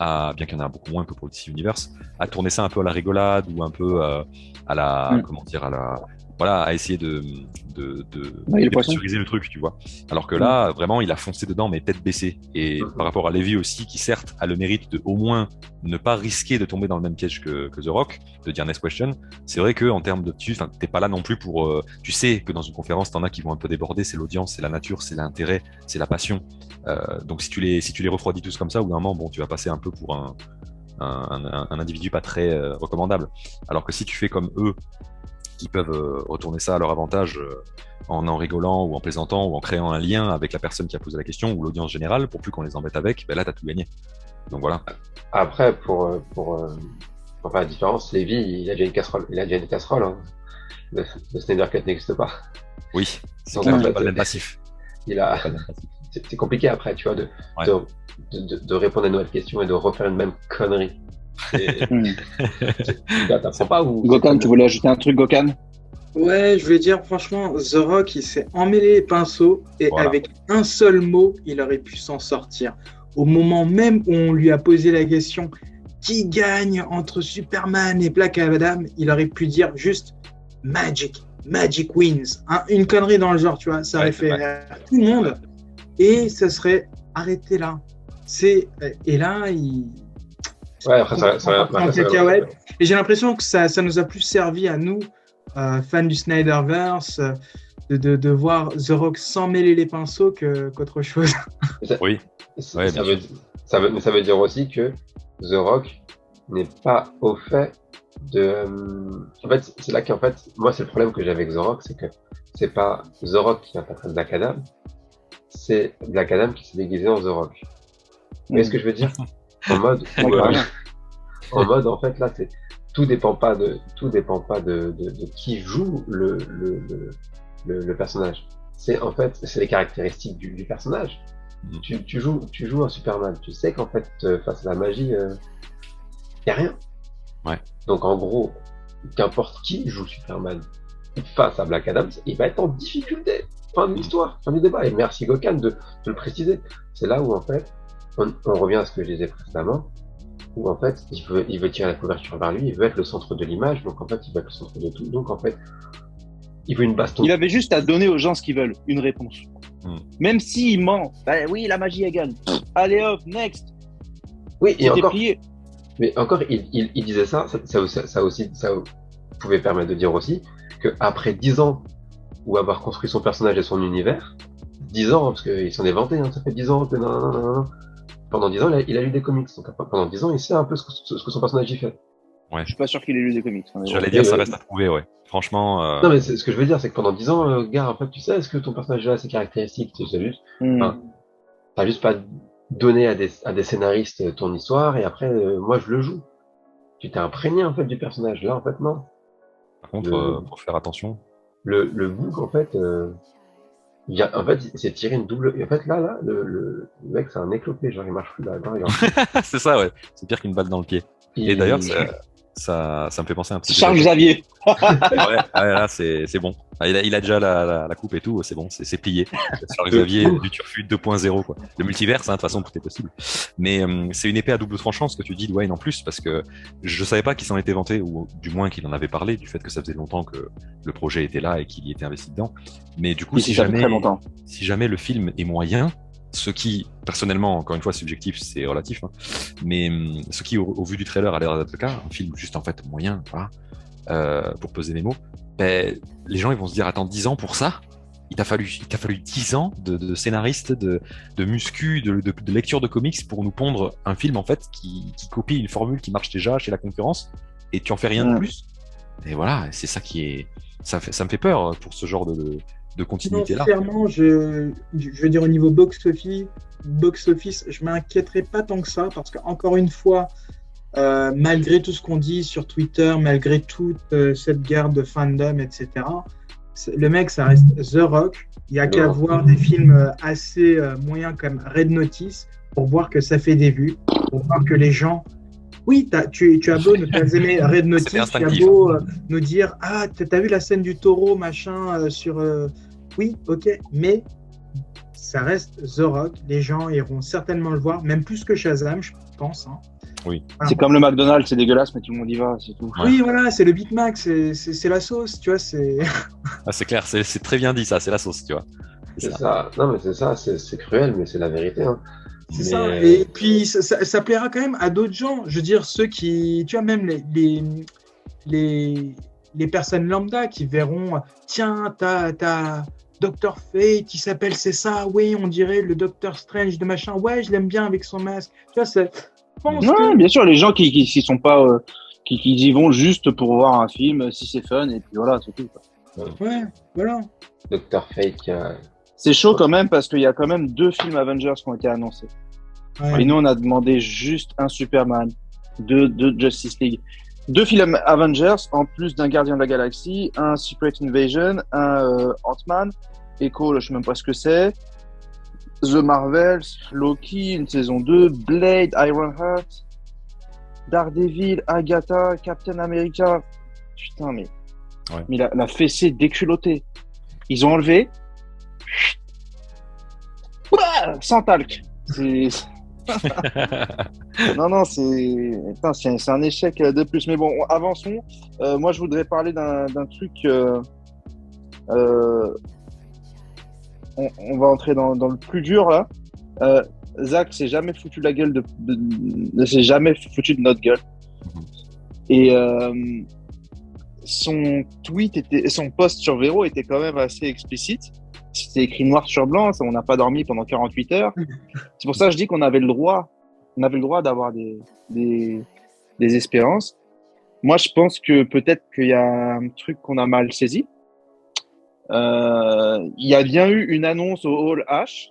bien qu'il y en a beaucoup moins que pour le DC Universe, à tourner ça un peu à la rigolade ou un peu à la, comment dire, voilà, à essayer de dépressuriser le truc, tu vois. Alors que là, vraiment, il a foncé dedans, mais tête baissée. Et par rapport à Lévy aussi, qui certes a le mérite de au moins ne pas risquer de tomber dans le même piège que The Rock, de dire next question, c'est vrai que en termes de t'es pas là non plus pour, tu sais que dans une conférence, t'en as qui vont un peu déborder, c'est l'audience, c'est la nature, c'est l'intérêt, c'est la passion. Donc si tu les refroidis tous comme ça, au bout d'un moment, bon, tu vas passer un peu pour un individu pas très recommandable. Alors que si tu fais comme eux, qui peuvent retourner ça à leur avantage en rigolant ou en plaisantant ou en créant un lien avec la personne qui a posé la question ou l'audience générale pour plus qu'on les embête avec, ben là, t'as tout gagné. Donc voilà. Après, pour faire la différence, Lévy, il a déjà une casserole. Il a déjà une casserole. Hein. Le Snyder Cut n'existe pas. Oui, c'est Donc, clair, en il n'a fait, pas le même passif. C'est compliqué après, tu vois, de répondre à une nouvelle question et de refaire une même connerie. T'apprends pas ou Gokan, tu voulais ajouter un truc, Gokan? Ouais, je vais dire franchement, The Rock, il s'est emmêlé les pinceaux et Voilà. avec un seul mot, il aurait pu s'en sortir. Au moment même où on lui a posé la question qui gagne entre Superman et Black Adam, il aurait pu dire juste Magic wins. Hein, une connerie dans le genre, tu vois, ça aurait fait rire tout le monde et ça serait arrêté là. Et là, il. Ouais, après, ça Et j'ai l'impression que ça nous a plus servi à nous, fans du Snyderverse, de voir The Rock sans mêler les pinceaux qu'autre chose. Oui. Ça veut dire aussi que The Rock n'est pas au fait de. En fait, c'est là qu'en fait, moi, c'est le problème que j'ai avec The Rock, c'est que c'est pas The Rock qui interprète Black Adam, c'est Black Adam qui s'est déguisé en The Rock. Vous voyez ce que je veux dire? En mode, en fait, là, tout dépend pas de qui joue le personnage. C'est les caractéristiques du personnage. Tu joues un Superman. Tu sais qu'en fait, face à la magie, y a rien. Ouais. Donc en gros, qu'importe qui joue Superman face à Black Adam, il va être en difficulté. Fin de l'histoire, fin du débat. Et merci Gokan de le préciser. C'est là où en fait, on revient à ce que je disais précédemment, où en fait, il veut tirer la couverture vers lui, il veut être le centre de l'image, donc en fait, il veut être le centre de tout. Donc en fait, il veut une baston. Il avait juste à donner aux gens ce qu'ils veulent, une réponse. Même s'il ment, bah oui, la magie elle gagne. Allez hop, next. Oui, et encore. Plié. Mais encore, il disait ça pouvait permettre de dire aussi qu'après 10 ans où avoir construit son personnage et son univers, 10 ans, parce qu'il s'en est vanté, hein, ça fait 10 ans que non. Pendant 10 ans, il a lu des comics. Donc pendant 10 ans, il sait un peu ce que son personnage y fait. Ouais. Je suis pas sûr qu'il ait lu des comics. J'allais dire, ça reste à prouver, ouais. Franchement. Non, mais ce que je veux dire, c'est que pendant 10 ans, gars, en fait, tu sais, est-ce que ton personnage a ses caractéristiques? Tu sais juste. T'as juste pas donné à des scénaristes ton histoire et après, moi, je le joue. Tu t'es imprégné, en fait, du personnage. Là, en fait, non. Par contre, faut faire attention. Le book, en fait, en fait, c'est tiré une double. Et en fait, là, le mec, c'est un éclopé. Genre, il marche plus là. C'est ça, ouais. C'est pire qu'une balle dans le pied. Et d'ailleurs, ça me fait penser à un petit. Charles Xavier. Ouais, là, c'est bon. Il a déjà la coupe et tout, c'est bon, c'est plié. Charles Xavier du Turfu 2.0, quoi. Le multiverse, hein, de toute façon, tout est possible. Mais c'est une épée à double tranchant, ce que tu dis, Dwayne, en plus, parce que je savais pas qu'il s'en était vanté, ou du moins qu'il en avait parlé, du fait que ça faisait longtemps que le projet était là et qu'il y était investi dedans. Mais du coup, si jamais le film est moyen, ce qui, personnellement, encore une fois, subjectif, c'est relatif, hein, mais ce qui, au vu du trailer, a l'air d'être le cas, un film juste en fait moyen, voilà, pour peser mes mots, ben, les gens ils vont se dire attends 10 ans pour ça, il t'a fallu 10 ans de scénariste, de muscu, de lecture de comics pour nous pondre un film en fait qui copie une formule qui marche déjà chez la concurrence et tu en fais rien de plus. Et voilà, c'est ça ça me fait peur pour ce genre de continuité là. Clairement, je veux dire au niveau box-office, je m'inquiéterais pas tant que ça parce qu'encore une fois, malgré tout ce qu'on dit sur Twitter, malgré toute cette guerre de fandom, etc., le mec, ça reste The Rock. Il n'y a qu'à voir des films assez moyens comme Red Notice pour voir que ça fait des vues, pour voir que les gens. Oui, tu as beau ne pas aimer Red Notice, tu as beau nous dire ah, t'as vu la scène du taureau, machin, sur. Oui, ok, mais ça reste The Rock. Les gens iront certainement le voir, même plus que Shazam, je pense. Hein. Oui. C'est comme le McDonald's, c'est dégueulasse, mais tout le monde y va, c'est tout. Oui, voilà, c'est le Big Mac, c'est la sauce, tu vois. C'est clair, c'est très bien dit ça, c'est la sauce, tu vois. C'est ça. Non, mais c'est ça, c'est cruel, mais c'est la vérité. Hein. C'est ça. Et puis, ça plaira quand même à d'autres gens. Je veux dire, ceux qui, tu vois, même les personnes lambda qui verront, tiens, t'as Dr. Fate, qui s'appelle, c'est ça, oui, on dirait le Doctor Strange de machin, ouais, je l'aime bien avec son masque. Tu vois, non, bien sûr, les gens qui sont pas, qui y vont juste pour voir un film, si c'est fun, et puis voilà, c'est tout. Ouais, voilà. Dr. Fate C'est chaud quand même parce qu'il y a quand même 2 films Avengers qui ont été annoncés. Ouais. Et nous, on a demandé juste un Superman, 2 Justice League. 2 films Avengers, en plus d'un Gardien de la Galaxie, un Secret Invasion, un Ant-Man, Echo, je sais même pas ce que c'est, The Marvels, Loki, une saison 2, Blade, Ironheart, Daredevil, Agatha, Captain America. Putain, mais la fessée déculottée. Ils ont enlevé sans talc. Non, c'est un échec de plus. Mais bon, avançons. Moi, je voudrais parler d'un truc. On va entrer dans le plus dur là. Zach s'est jamais foutu de la gueule ne s'est jamais foutu de notre gueule. Et son post sur Vero était quand même assez explicite. C'était écrit noir sur blanc, on n'a pas dormi pendant 48 heures. C'est pour ça que je dis qu'on avait le droit d'avoir des espérances. Moi, je pense que peut-être qu'il y a un truc qu'on a mal saisi. Il y a bien eu une annonce au Hall H,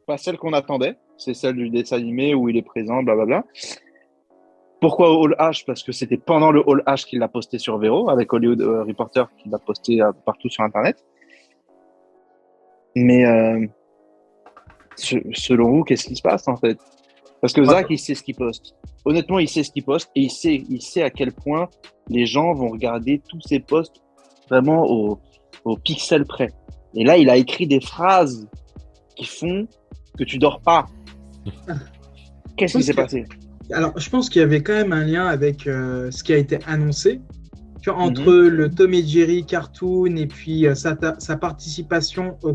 pas celle qu'on attendait, c'est celle du dessin animé où il est présent, blablabla. Pourquoi au Hall H? Parce que c'était pendant le Hall H qu'il l'a posté sur Vero, avec Hollywood Reporter qui l'a posté partout sur Internet. Mais selon vous, qu'est-ce qui se passe en fait? Parce que Zach, il sait ce qu'il poste. Honnêtement, il sait ce qu'il poste et il sait à quel point les gens vont regarder tous ses posts vraiment au pixel près. Et là, il a écrit des phrases qui font que tu dors pas. Qu'est-ce qui s'est passé? Alors, je pense qu'il y avait quand même un lien avec ce qui a été annoncé. Entre le Tom et Jerry cartoon et puis sa participation au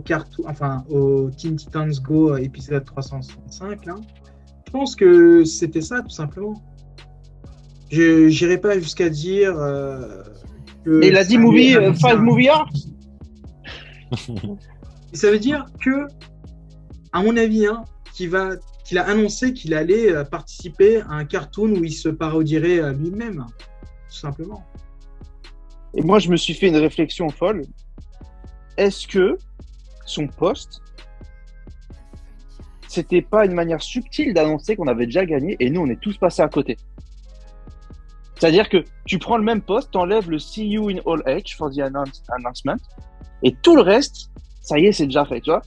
Teen Titans Go épisode 365, là, je pense que c'était ça tout simplement. Je n'irai pas jusqu'à dire que. Et il a dit five movie arcs. Et ça veut dire que, à mon avis, qu'il a annoncé qu'il allait participer à un cartoon où il se parodierait lui-même, tout simplement. Et moi, je me suis fait une réflexion folle. Est-ce que son poste, c'était pas une manière subtile d'annoncer qu'on avait déjà gagné et nous, on est tous passés à côté? C'est-à-dire que tu prends le même poste, t'enlèves le See you in all age for the announcement et tout le reste, ça y est, c'est déjà fait, tu vois?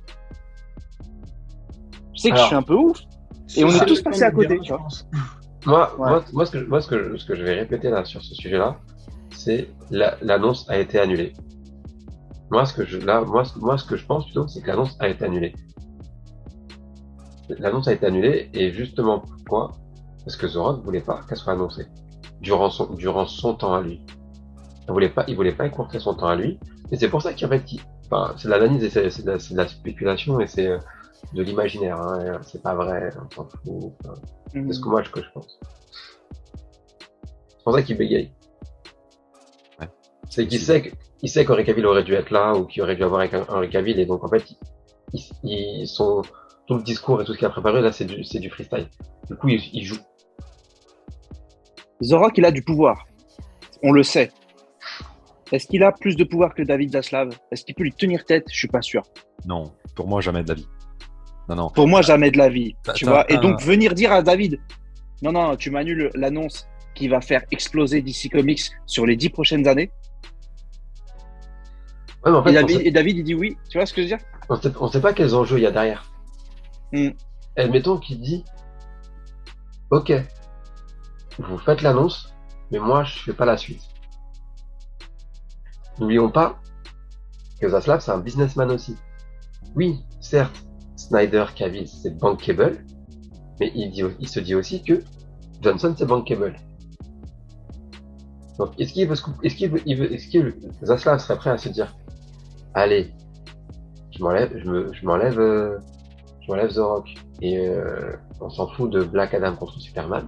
Je sais que je suis un peu ouf et on est tous passés à côté, tu vois? Moi, ce que je vais répéter là sur ce sujet-là, c'est l'annonce a été annulée. Moi, ce que je pense plutôt, c'est que l'annonce a été annulée. L'annonce a été annulée et justement pourquoi? Parce que The Rock voulait pas qu'elle soit annoncée durant son temps à lui. Il voulait pas écourter son temps à lui. Et c'est pour ça qu'en fait, c'est de l'analyse et c'est de la spéculation et c'est de l'imaginaire. Hein, c'est pas vrai, on s'en fout. C'est ce que je pense. C'est pour ça qu'il bégaye. C'est qu'il sait qu'Henry Cavill aurait dû être là ou qu'il aurait dû avoir avec Henry Cavill et donc en fait, ils sont tout le discours et tout ce qu'il a préparé là, c'est du freestyle. Du coup, il joue. The Rock, il a du pouvoir. On le sait. Est-ce qu'il a plus de pouvoir que David Zaslav? Est-ce qu'il peut lui tenir tête? Je suis pas sûr. Non, pour moi, jamais de la vie. Non. Pour moi, jamais de la vie. T'as- Tu t'as- vois. Et t'as- donc, venir dire à David, non, tu m'annules l'annonce qui va faire exploser DC Comics sur les 10 prochaines années. Ouais, mais en fait, Et David, il dit oui. Tu vois ce que je veux dire? on sait pas quels enjeux il y a derrière. Hmm. Admettons qu'il dit, ok, vous faites l'annonce, mais moi, je fais pas la suite. N'oublions pas que Zaslav, c'est un businessman aussi. Oui, certes, Snyder, Cavill, c'est bankable, mais il se dit aussi que Johnson, c'est bankable. Donc, est-ce que Zaslav serait prêt à se dire, allez, je m'enlève The Rock et on s'en fout de Black Adam contre Superman,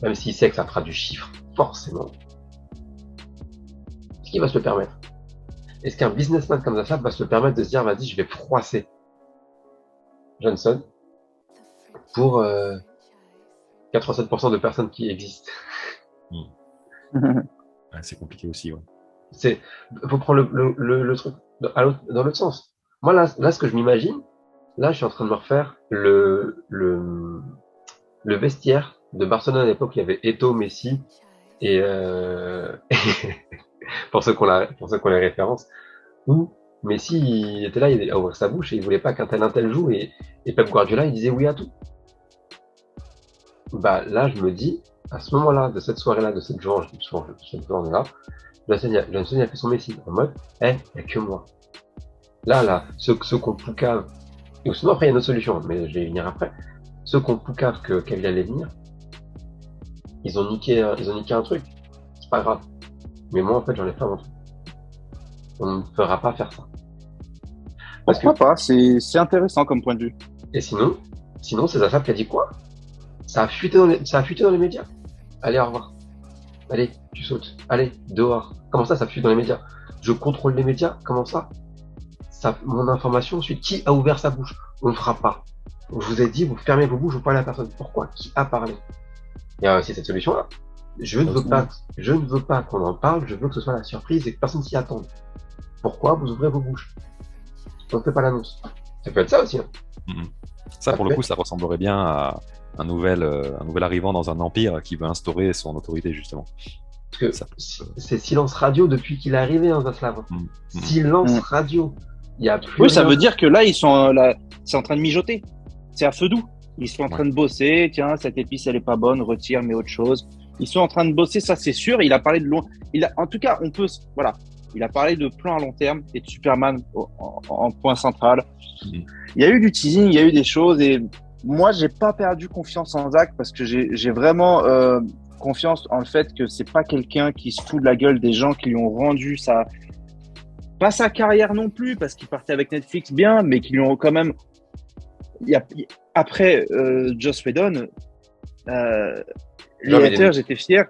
même s'il sait que ça fera du chiffre, forcément. Est-ce qu'il va se le permettre? Est-ce qu'un businessman comme Zaslav va se le permettre de se dire, vas-y, je vais froisser Johnson pour 87% de personnes qui existent? Ouais, c'est compliqué aussi, ouais. Faut prendre le truc dans l'autre sens. Moi, là, ce que je m'imagine, là, je suis en train de me refaire le vestiaire de Barcelone à l'époque. Il y avait Eto'o, Messi et pour ceux qui ont les références, où Messi il était là, il a ouvert sa bouche et il voulait pas qu'un tel joue et Pep Guardiola il disait oui à tout. Bah là, je me dis, à ce moment-là, de cette soirée-là, de cette journée-là, Johnson a fait son Messi en mode, il n'y a que moi. Là, ceux qu'on poucave, ou sinon après il y a une autre solution, mais je vais y venir après. Ceux qu'on poucave que Cavill allait venir, ils ont niqué un truc. C'est pas grave. Mais moi, en fait, j'en ai pas mon truc. On ne fera pas faire ça. Pourquoi pas? C'est intéressant comme point de vue. Et sinon, c'est Zaslav qui a dit quoi? Ça a fuité dans les médias. Allez, au revoir. Allez, tu sautes. Allez, dehors. Comment ça fuite dans les médias? Je contrôle les médias? Comment ça? Mon information, ensuite, qui a ouvert sa bouche? On ne fera pas. Donc, je vous ai dit, vous fermez vos bouches, vous parlez à personne. Pourquoi? Qui a parlé? Il y a aussi cette solution-là. Je ne veux pas qu'on en parle, je veux que ce soit la surprise et que personne s'y attende. Pourquoi vous ouvrez vos bouches? On ne fait pas l'annonce. Ça peut être ça aussi. Hein. Ça, pour le coup, ça ressemblerait bien à un nouvel arrivant dans un empire qui veut instaurer son autorité, justement. Parce que c'est silence radio depuis qu'il est arrivé, hein, Zaslav. Silence radio. Il y a plus oui, ça veut dire que là, c'est en train de mijoter. C'est à feu doux. Ils sont en train de bosser. Tiens, cette épice, elle est pas bonne, retire, mets autre chose. Ils sont en train de bosser, ça c'est sûr. Il a parlé de loin. En tout cas, voilà. Il a parlé de plan à long terme et de Superman en point central. Il y a eu du teasing, il y a eu des choses et moi, j'ai pas perdu confiance en Zack parce que j'ai vraiment confiance en le fait que c'est pas quelqu'un qui se fout de la gueule des gens qui lui ont rendu pas sa carrière non plus parce qu'il partait avec Netflix bien, mais qui lui ont quand même. Après Joss Whedon, les haters étaient fiers.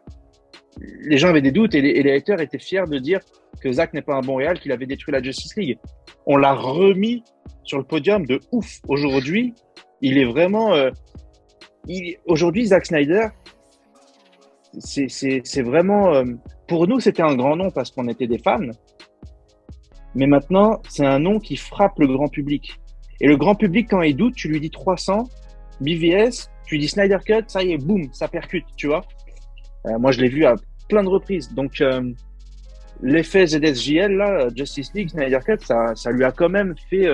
Les gens avaient des doutes et les haters étaient fiers de dire que Zack n'est pas un bon réal, qu'il avait détruit la Justice League. On l'a remis sur le podium de ouf. Aujourd'hui, il est vraiment. Aujourd'hui, Zack Snyder, c'est vraiment. Pour nous, c'était un grand nom parce qu'on était des fans. Mais maintenant, c'est un nom qui frappe le grand public. Et le grand public, quand il doute, tu lui dis 300, BVS, tu lui dis Snyder Cut, ça y est, boum, ça percute, tu vois. Moi, je l'ai vu à plein de reprises. Donc, l'effet ZSJL, là, Justice League, Snyder Cut, ça lui a quand même fait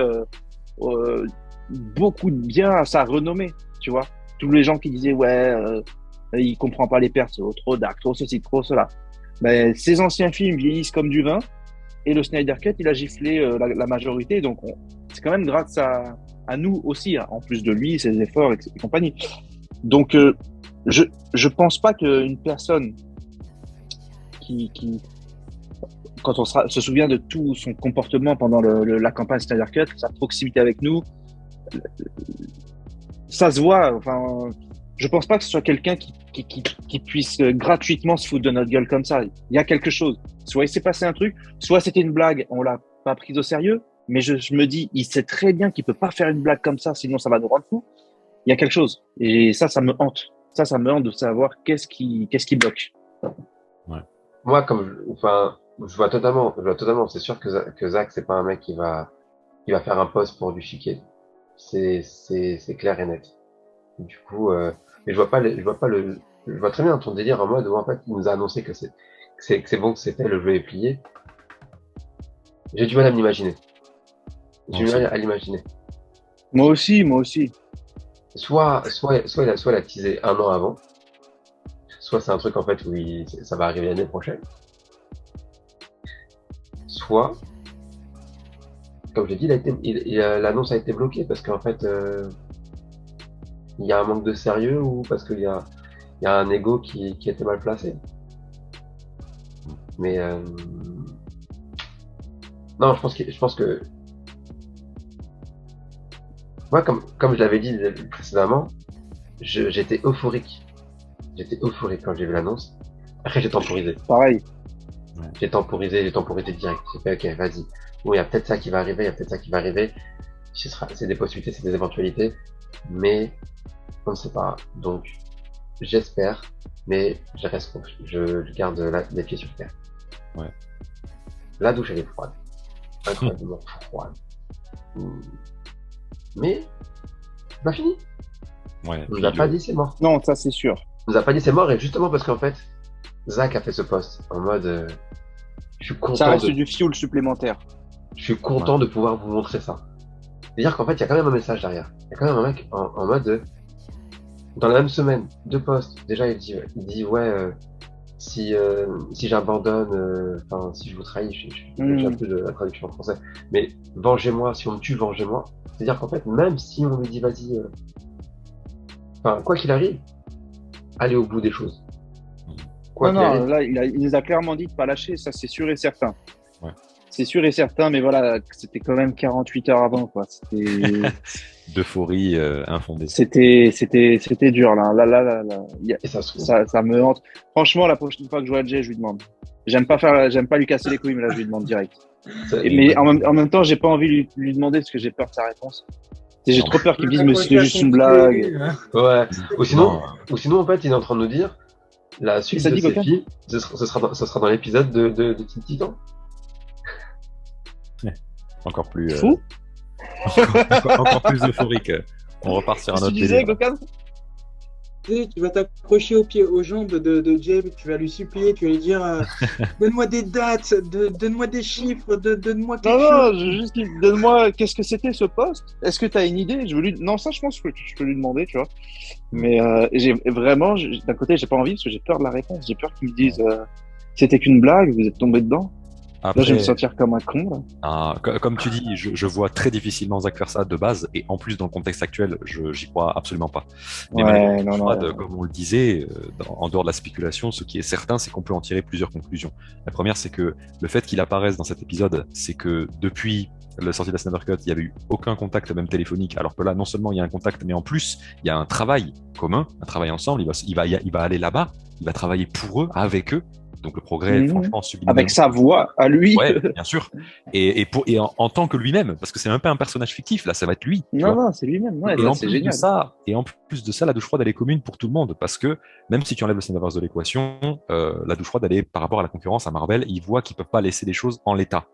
beaucoup de bien à sa renommée, tu vois. Tous les gens qui disaient, il comprend pas les persos, trop dark, trop ceci, trop cela. Ben, ces anciens films vieillissent comme du vin. Et le Snyder Cut, il a giflé la majorité. Donc, c'est quand même grâce à nous aussi, hein, en plus de lui, ses efforts et compagnie. Donc, je pense pas qu'une personne qui quand on se souvient de tout son comportement pendant la campagne Snyder Cut, sa proximité avec nous, ça se voit. Enfin, je pense pas que ce soit quelqu'un qui puisse gratuitement se foutre de notre gueule comme ça. Il y a quelque chose. Soit il s'est passé un truc, soit c'était une blague, on l'a pas prise au sérieux, mais je me dis, il sait très bien qu'il peut pas faire une blague comme ça, sinon ça va nous rendre fous. Il y a quelque chose. Et ça me hante. Ça me hante de savoir qu'est-ce qui bloque. Moi, je vois totalement. C'est sûr que Zach, c'est pas un mec qui va faire un post pour du chiquet. C'est clair et net. Du coup, mais je vois très bien ton délire en mode où en fait, il nous a annoncé que c'est bon, que c'est fait, le jeu est plié. J'ai du mal à m'imaginer. J'ai du mal à l'imaginer. Moi aussi. Soit il a teasé un an avant, soit c'est un truc en fait où ça va arriver l'année prochaine. Soit, comme j'ai dit, l'annonce a été bloquée parce qu'en fait, il y a un manque de sérieux ou parce qu'il y a un ego qui a été mal placé. Mais non, je pense que moi, comme je l'avais dit précédemment, j'étais euphorique. J'étais euphorique quand j'ai vu l'annonce. Après, j'ai temporisé. Pareil. J'ai temporisé direct. J'ai fait, ok, vas-y. Bon, il y a peut-être ça qui va arriver, C'est des possibilités, c'est des éventualités. Mais, on ne sait pas. Donc, j'espère, mais je garde les pieds sur terre. Ouais. La douche, elle est froide. Incroyablement froide. Mais, on a fini. Ouais, On nous a pas dit c'est mort. Non, ça c'est sûr. On nous a pas dit c'est mort, et justement parce qu'en fait, Zach a fait ce post en mode je suis content. Ça reste du fuel supplémentaire. Je suis content de pouvoir vous montrer ça. C'est-à-dire qu'en fait, il y a quand même un message derrière. Il y a quand même un mec en mode dans la même semaine, 2 posts. Déjà, il dit ouais, si j'abandonne, si je vous trahis, j'ai un peu de la traduction en français. Mais vengez-moi, si on me tue, vengez-moi. C'est-à-dire qu'en fait, même si on lui dit vas-y, quoi qu'il arrive, allez au bout des choses. Là, il nous a clairement dit de pas lâcher, ça c'est sûr et certain. Ouais. C'est sûr et certain, mais voilà, c'était quand même 48 heures avant, quoi. C'était d'euphorie infondée. C'était dur, là. Et ça se trouve. Ça me hante. Franchement, la prochaine fois que je vois Jay, je lui demande. J'aime pas lui casser les couilles, mais là, je lui demande direct. Mais en même temps, j'ai pas envie de lui demander parce que j'ai peur de sa réponse. J'ai trop peur qu'il me dise, mais c'était juste une blague. Ouais. Ou sinon, en fait, il est en train de nous dire, la suite de ces films, ce sera dans l'épisode de Teen Titan. Encore plus. Fou. Encore plus euphorique. On repart sur un autre délire. Tu vas t'accrocher aux pieds, aux jambes de Jay, tu vas lui supplier, tu vas lui dire donne-moi des dates, donne-moi des chiffres, donne-moi quelque chose. Non, juste donne-moi qu'est-ce que c'était ce poste. Est-ce que tu as une idée? Non, ça je pense que je peux lui demander, tu vois. Mais d'un côté, j'ai pas envie parce que j'ai peur de la réponse. J'ai peur qu'il me dise c'était qu'une blague, vous êtes tombé dedans. Après, là, je vais me sentir comme un con. Là. Comme tu dis, je vois très difficilement Zach faire ça de base, et en plus dans le contexte actuel, j'y crois absolument pas. Mais comme on le disait, en dehors de la spéculation, ce qui est certain, c'est qu'on peut en tirer plusieurs conclusions. La première, c'est que le fait qu'il apparaisse dans cet épisode, c'est que depuis la sortie de la Snyder Cut, il n'y avait eu aucun contact, même téléphonique, alors que là, non seulement il y a un contact, mais en plus, il y a un travail commun, un travail ensemble, il va aller là-bas, il va travailler pour eux, avec eux. Donc le progrès, franchement, sublime. Avec sa voix à lui. Ouais, bien sûr. Et en tant que lui-même, parce que c'est même pas un personnage fictif, là, ça va être lui. Non, c'est lui-même. Ouais, c'est génial. Et en plus de ça, la douche froide, elle est commune pour tout le monde, parce que même si tu enlèves le Snyderverse de l'équation, la douche froide, elle est par rapport à la concurrence à Marvel, ils voient qu'ils peuvent pas laisser les choses en l'état.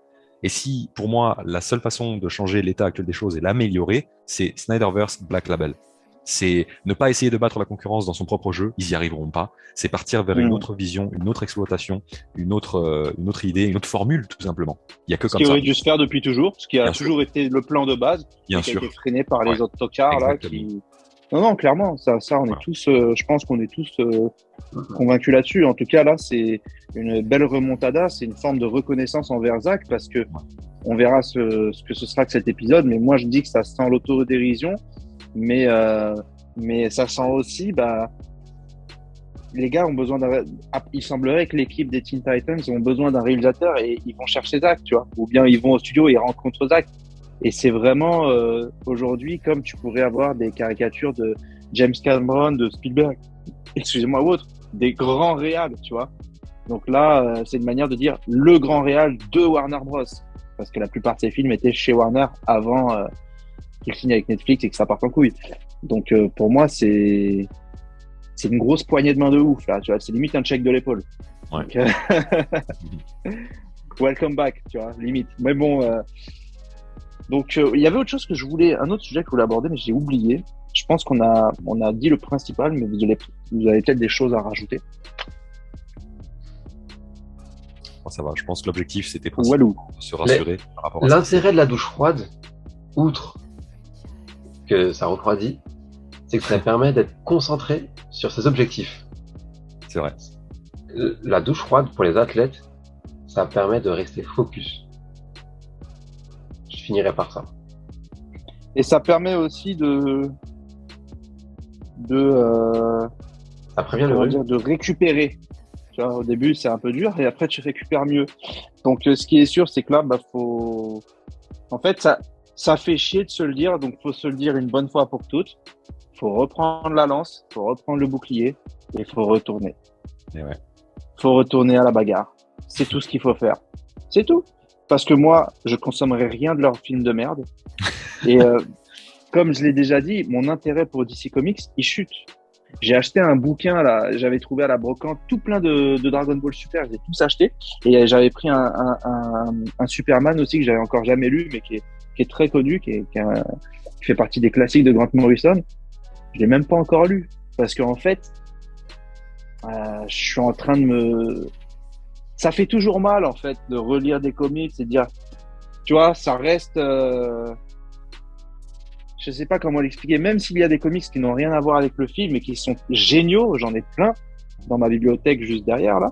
Et si, pour moi, la seule façon de changer l'état actuel des choses et l'améliorer, c'est Snyderverse Black Label. C'est ne pas essayer de battre la concurrence dans son propre jeu, ils y arriveront pas. C'est partir vers une autre vision, une autre exploitation, une autre idée, une autre formule, tout simplement. Il y a que comme ça. Ce qui aurait dû se faire depuis toujours, ce qui a toujours été le plan de base, qui a été freiné par les autres tocards là. Non, clairement, ça, on est tous. Je pense qu'on est tous convaincus là-dessus. En tout cas, là, c'est une belle remontada, c'est une forme de reconnaissance envers Zach, parce que on verra ce que ce sera que cet épisode. Mais moi, je dis que ça sent l'autodérision. Mais ça sent aussi, les gars ont besoin il semblerait que l'équipe des Teen Titans ont besoin d'un réalisateur et ils vont chercher Zach, tu vois. Ou bien ils vont au studio et ils rencontrent Zach. Et c'est vraiment, aujourd'hui, comme tu pourrais avoir des caricatures de James Cameron, de Spielberg, excusez-moi, ou autre, des grands réals, tu vois. Donc là, c'est une manière de dire le grand réal de Warner Bros. Parce que la plupart de ces films étaient chez Warner avant qu'il signe avec Netflix et que ça parte en couille. Donc pour moi, c'est une grosse poignée de main de ouf là. Tu vois, c'est limite un check de l'épaule. Ouais. Donc, welcome back, tu vois, limite. Mais bon, donc il y avait autre chose que je voulais, un autre sujet que je voulais aborder, mais j'ai oublié. Je pense qu'on a dit le principal, mais vous avez peut-être des choses à rajouter. Bon, ça va, je pense que l'objectif c'était Walou. principalement de se rassurer par rapport à ça. L'intérêt de la douche froide, outre que ça refroidit, c'est que ça permet d'être concentré sur ses objectifs. C'est vrai. La douche froide pour les athlètes, ça permet de rester focus. Je finirai par ça. Et ça permet aussi Ça prévient le comment rhume. dire, de récupérer. Tu vois, au début, c'est un peu dur et après, tu récupères mieux. Donc, ce qui est sûr, c'est que là, faut. En fait, ça fait chier de se le dire, donc faut se le dire une bonne fois pour toutes. Faut reprendre la lance, faut reprendre le bouclier et faut retourner. Et ouais. Faut retourner à la bagarre. C'est tout ce qu'il faut faire. C'est tout. Parce que moi, je consommerai rien de leurs films de merde. Et comme je l'ai déjà dit, mon intérêt pour DC Comics, il chute. J'ai acheté un bouquin, là, j'avais trouvé à la brocante tout plein de Dragon Ball Super, j'ai tous acheté. Et j'avais pris un Superman aussi que j'avais encore jamais lu, mais qui est très connu, qui fait partie des classiques de Grant Morrison. Je l'ai même pas encore lu. Parce qu'en fait, je suis en train de ça fait toujours mal, en fait, de relire des comics et de dire, tu vois, ça reste, je sais pas comment l'expliquer, même s'il y a des comics qui n'ont rien à voir avec le film et qui sont géniaux, j'en ai plein dans ma bibliothèque juste derrière, là.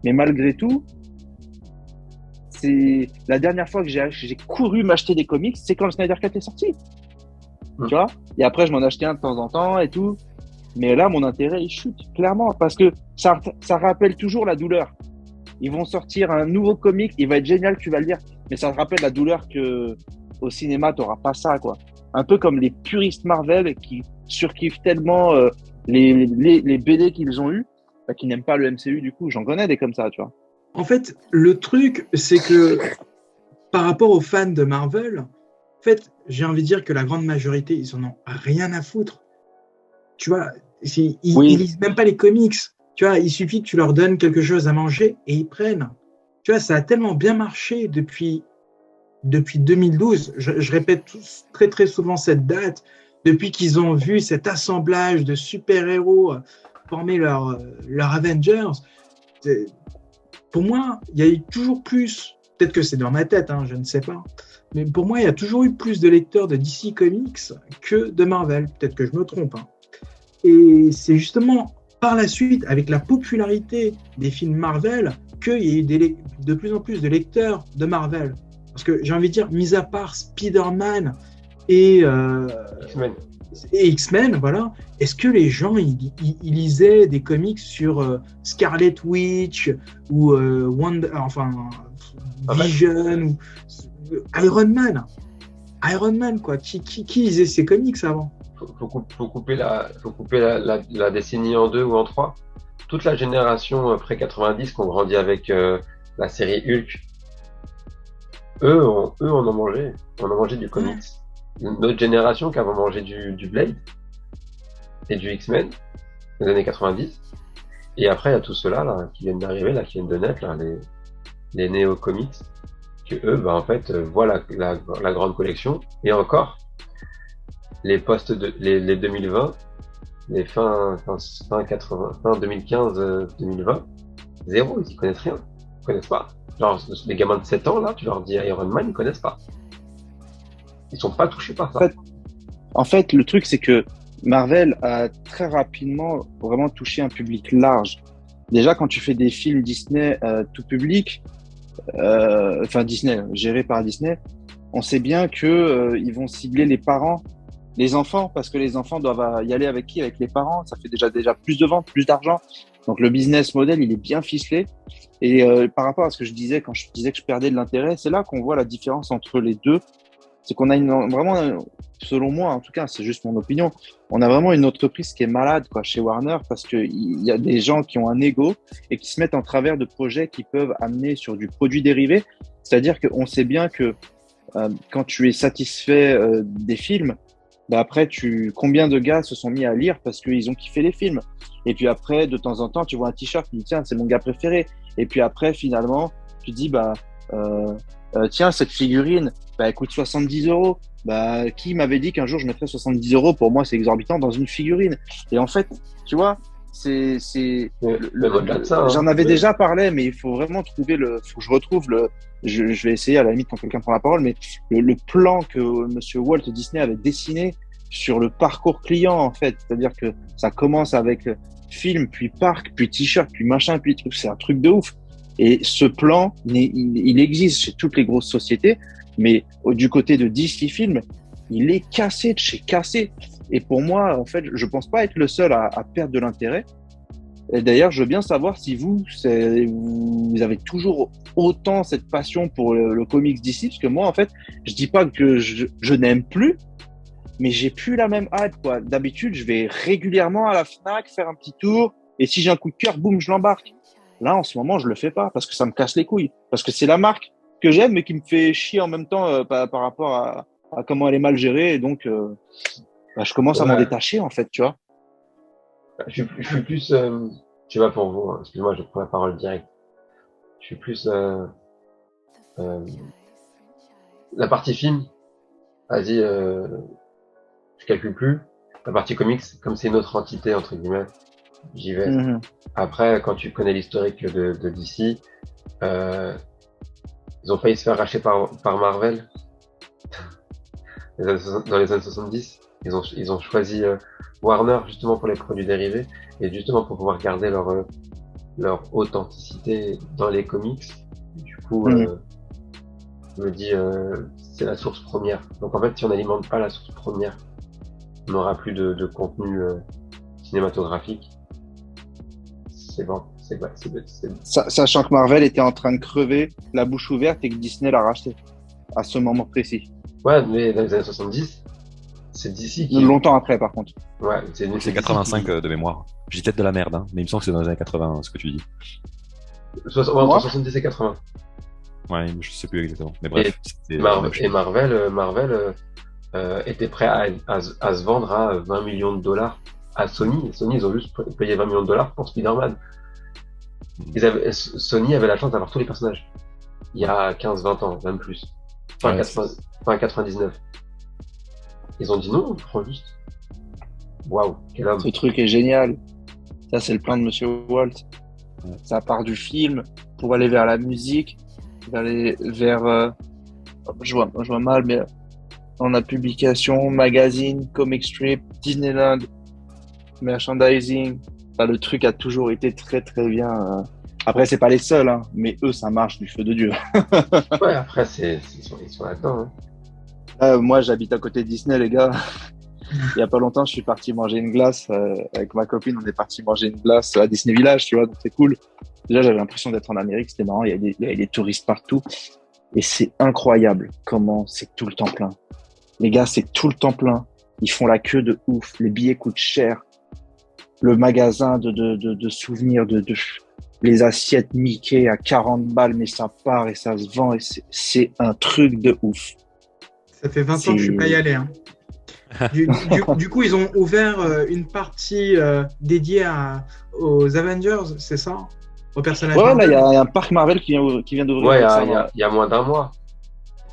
Mais malgré tout, c'est la dernière fois que j'ai couru m'acheter des comics, c'est quand le Snyder Cut est sorti. Tu vois? Et après, je m'en achetais un de temps en temps et tout. Mais là, mon intérêt, il chute, clairement, parce que ça rappelle toujours la douleur. Ils vont sortir un nouveau comic, il va être génial, tu vas le lire, mais ça te rappelle la douleur que au cinéma, t'auras pas ça, quoi. Un peu comme les puristes Marvel qui surkiffent tellement les BD qu'ils ont eu, qui n'aiment pas le MCU, du coup. J'en connais des comme ça, tu vois. En fait, le truc, c'est que par rapport aux fans de Marvel, en fait, j'ai envie de dire que la grande majorité, ils en ont rien à foutre. Tu vois, ils lisent même pas les comics. Tu vois, il suffit que tu leur donnes quelque chose à manger et ils prennent. Tu vois, ça a tellement bien marché depuis 2012. Je répète très très souvent cette date. Depuis qu'ils ont vu cet assemblage de super-héros former leur Avengers, pour moi, il y a eu toujours plus, peut-être que c'est dans ma tête, je ne sais pas, mais pour moi, il y a toujours eu plus de lecteurs de DC Comics que de Marvel. Peut-être que je me trompe. Et c'est justement par la suite, avec la popularité des films Marvel, qu'il y a eu de plus en plus de lecteurs de Marvel. Parce que j'ai envie de dire, mis à part Spider-Man et X-Men, voilà, est-ce que les gens ils lisaient des comics sur Scarlet Witch ou Vision ou Iron Man, quoi. Qui lisait ces comics avant? Faut couper la décennie en 2 ou en 3. Toute la génération après 90 qui ont grandi avec la série Hulk, eux on en mangeait. On en mangeait du comics. Notre génération qui a mangé du Blade et du X-Men des années 90. Et après, il y a tous ceux-là là, qui viennent d'arriver, là, qui viennent de naître, là, les néo-comics, que eux, en fait, voient la grande collection. Et encore, les 2020, les fin 2015, 2020, zéro, ils connaissent rien. Ils connaissent pas. Genre, les gamins de 7 ans, là, tu leur dis Iron Man, ils connaissent pas. Ils sont pas touchés par ça. En fait, le truc, c'est que Marvel a très rapidement vraiment touché un public large. Déjà, quand tu fais des films Disney tout public, Disney, gérés par Disney, on sait bien que ils vont cibler les parents, les enfants, parce que les enfants doivent y aller avec qui? Avec les parents. Ça fait déjà plus de ventes, plus d'argent. Donc le business model, il est bien ficelé. Et par rapport à ce que je disais quand je disais que je perdais de l'intérêt, c'est là qu'on voit la différence entre les deux. C'est qu'on a vraiment selon moi, en tout cas, c'est juste mon opinion, on a vraiment une entreprise qui est malade quoi, chez Warner parce qu'il y a des gens qui ont un ego et qui se mettent en travers de projets qui peuvent amener sur du produit dérivé. C'est-à-dire qu'on sait bien que quand tu es satisfait des films, bah après, combien de gars se sont mis à lire parce qu'ils ont kiffé les films. Et puis après, de temps en temps, tu vois un t-shirt, tu dis tiens, c'est mon gars préféré. Et puis après, finalement, tu dis tiens, cette figurine, bah, elle coûte 70 euros. Bah, qui m'avait dit qu'un jour je mettrais 70 euros? Pour moi, c'est exorbitant dans une figurine. Et en fait, tu vois, au-delà de ça, hein. J'en avais déjà parlé, mais il faut vraiment trouver faut que je retrouve je vais essayer à la limite quand quelqu'un prend la parole, mais le plan que Monsieur Walt Disney avait dessiné sur le parcours client, en fait. C'est-à-dire que ça commence avec film, puis parc, puis t-shirt, puis machin, puis truc. C'est un truc de ouf. Et ce plan, il existe chez toutes les grosses sociétés, mais du côté de DC Film, il est cassé de chez cassé. Et pour moi, en fait, je pense pas être le seul à perdre de l'intérêt. Et d'ailleurs, je veux bien savoir si vous avez toujours autant cette passion pour le comics DC, parce que moi, en fait, je dis pas que je n'aime plus, mais j'ai plus la même hype, quoi. D'habitude, je vais régulièrement à la Fnac faire un petit tour, et si j'ai un coup de cœur, boum, je l'embarque. Là, en ce moment, je le fais pas, parce que ça me casse les couilles. Parce que c'est la marque que j'aime, mais qui me fait chier en même temps par rapport à comment elle est mal gérée, et donc je commence à m'en détacher, en fait, tu vois. Je suis plus, je sais pas pour vous, hein, excuse-moi, je prends la parole direct. Je suis plus la partie film, vas-y, je calcule plus. La partie comics, comme c'est une autre entité entre guillemets, j'y vais. Mm-hmm. Après, quand tu connais l'historique de DC, ils ont failli se faire racheter par Marvel dans les années 70. Ils ont choisi Warner justement pour les produits dérivés et justement pour pouvoir garder leur authenticité dans les comics. Du coup, je me dis c'est la source première. Donc en fait, si on n'alimente pas la source première, on n'aura plus de contenu cinématographique. C'est bon, c'est bon. Sachant que Marvel était en train de crever la bouche ouverte et que Disney l'a racheté à ce moment précis. Ouais, mais dans les années 70, c'est DC qui... Longtemps après, par contre. Ouais, c'est 85 de mémoire. Je dis peut-être de la merde, hein, mais il me semble que c'est dans les années 80, ce que tu dis. Entre 70 et 80. Ouais, je sais plus exactement. Mais bref. Marvel était prêt à se vendre à 20 millions de dollars à Sony. Sony, ils ont juste payé 20 millions de dollars pour Spider-Man. Sony avait la chance d'avoir tous les personnages. Il y a 15-20 ans, même plus. Enfin, 99. Ils ont dit non, on prend juste. Waouh, quel homme. Ce truc est génial. Ça, c'est le plan de Monsieur Walt. Ça part du film pour aller vers la musique, aller vers... je vois mal, mais on a publication, magazine, comic strip, Disneyland, merchandising. Enfin, le truc a toujours été très très bien. Après, c'est pas les seuls, hein, mais eux, ça marche du feu de Dieu. Ouais, après, ils sont là-dedans. Hein. Moi, j'habite à côté de Disney, les gars. Il y a pas longtemps, je suis parti manger une glace avec ma copine. On est parti manger une glace à Disney Village, tu vois, donc c'est cool. Déjà, j'avais l'impression d'être en Amérique, c'était marrant. Il y a des touristes partout, et c'est incroyable comment c'est tout le temps plein. Les gars, c'est tout le temps plein. Ils font la queue de ouf. Les billets coûtent cher. Le magasin de souvenirs, les assiettes Mickey à 40 balles, mais ça part et ça se vend, et c'est un truc de ouf. Ça fait 20 ans que je suis pas y allé. Hein. Du coup, ils ont ouvert une partie dédiée aux Avengers, c'est ça? Aux personnages. Ouais, là, il y a un parc Marvel qui vient d'ouvrir. Ouais, il y a moins d'un mois.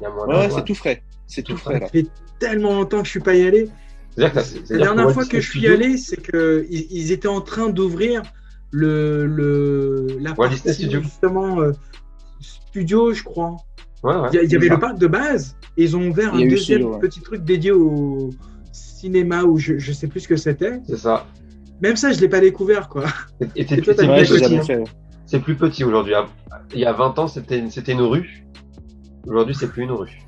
Ouais, c'est tout frais. C'est tout frais, là. Ça fait tellement longtemps que je suis pas y allé. La dernière fois que je suis allé, c'est que ils étaient en train d'ouvrir la partie justement studio, je crois. Ouais, il y avait le parc de base et ils ont ouvert un deuxième petit truc dédié au cinéma où je sais plus ce que c'était. C'est ça. Même ça, je l'ai pas découvert, quoi. C'est plus petit aujourd'hui. Il y a 20 ans, c'était une rue. Aujourd'hui, c'est plus une rue.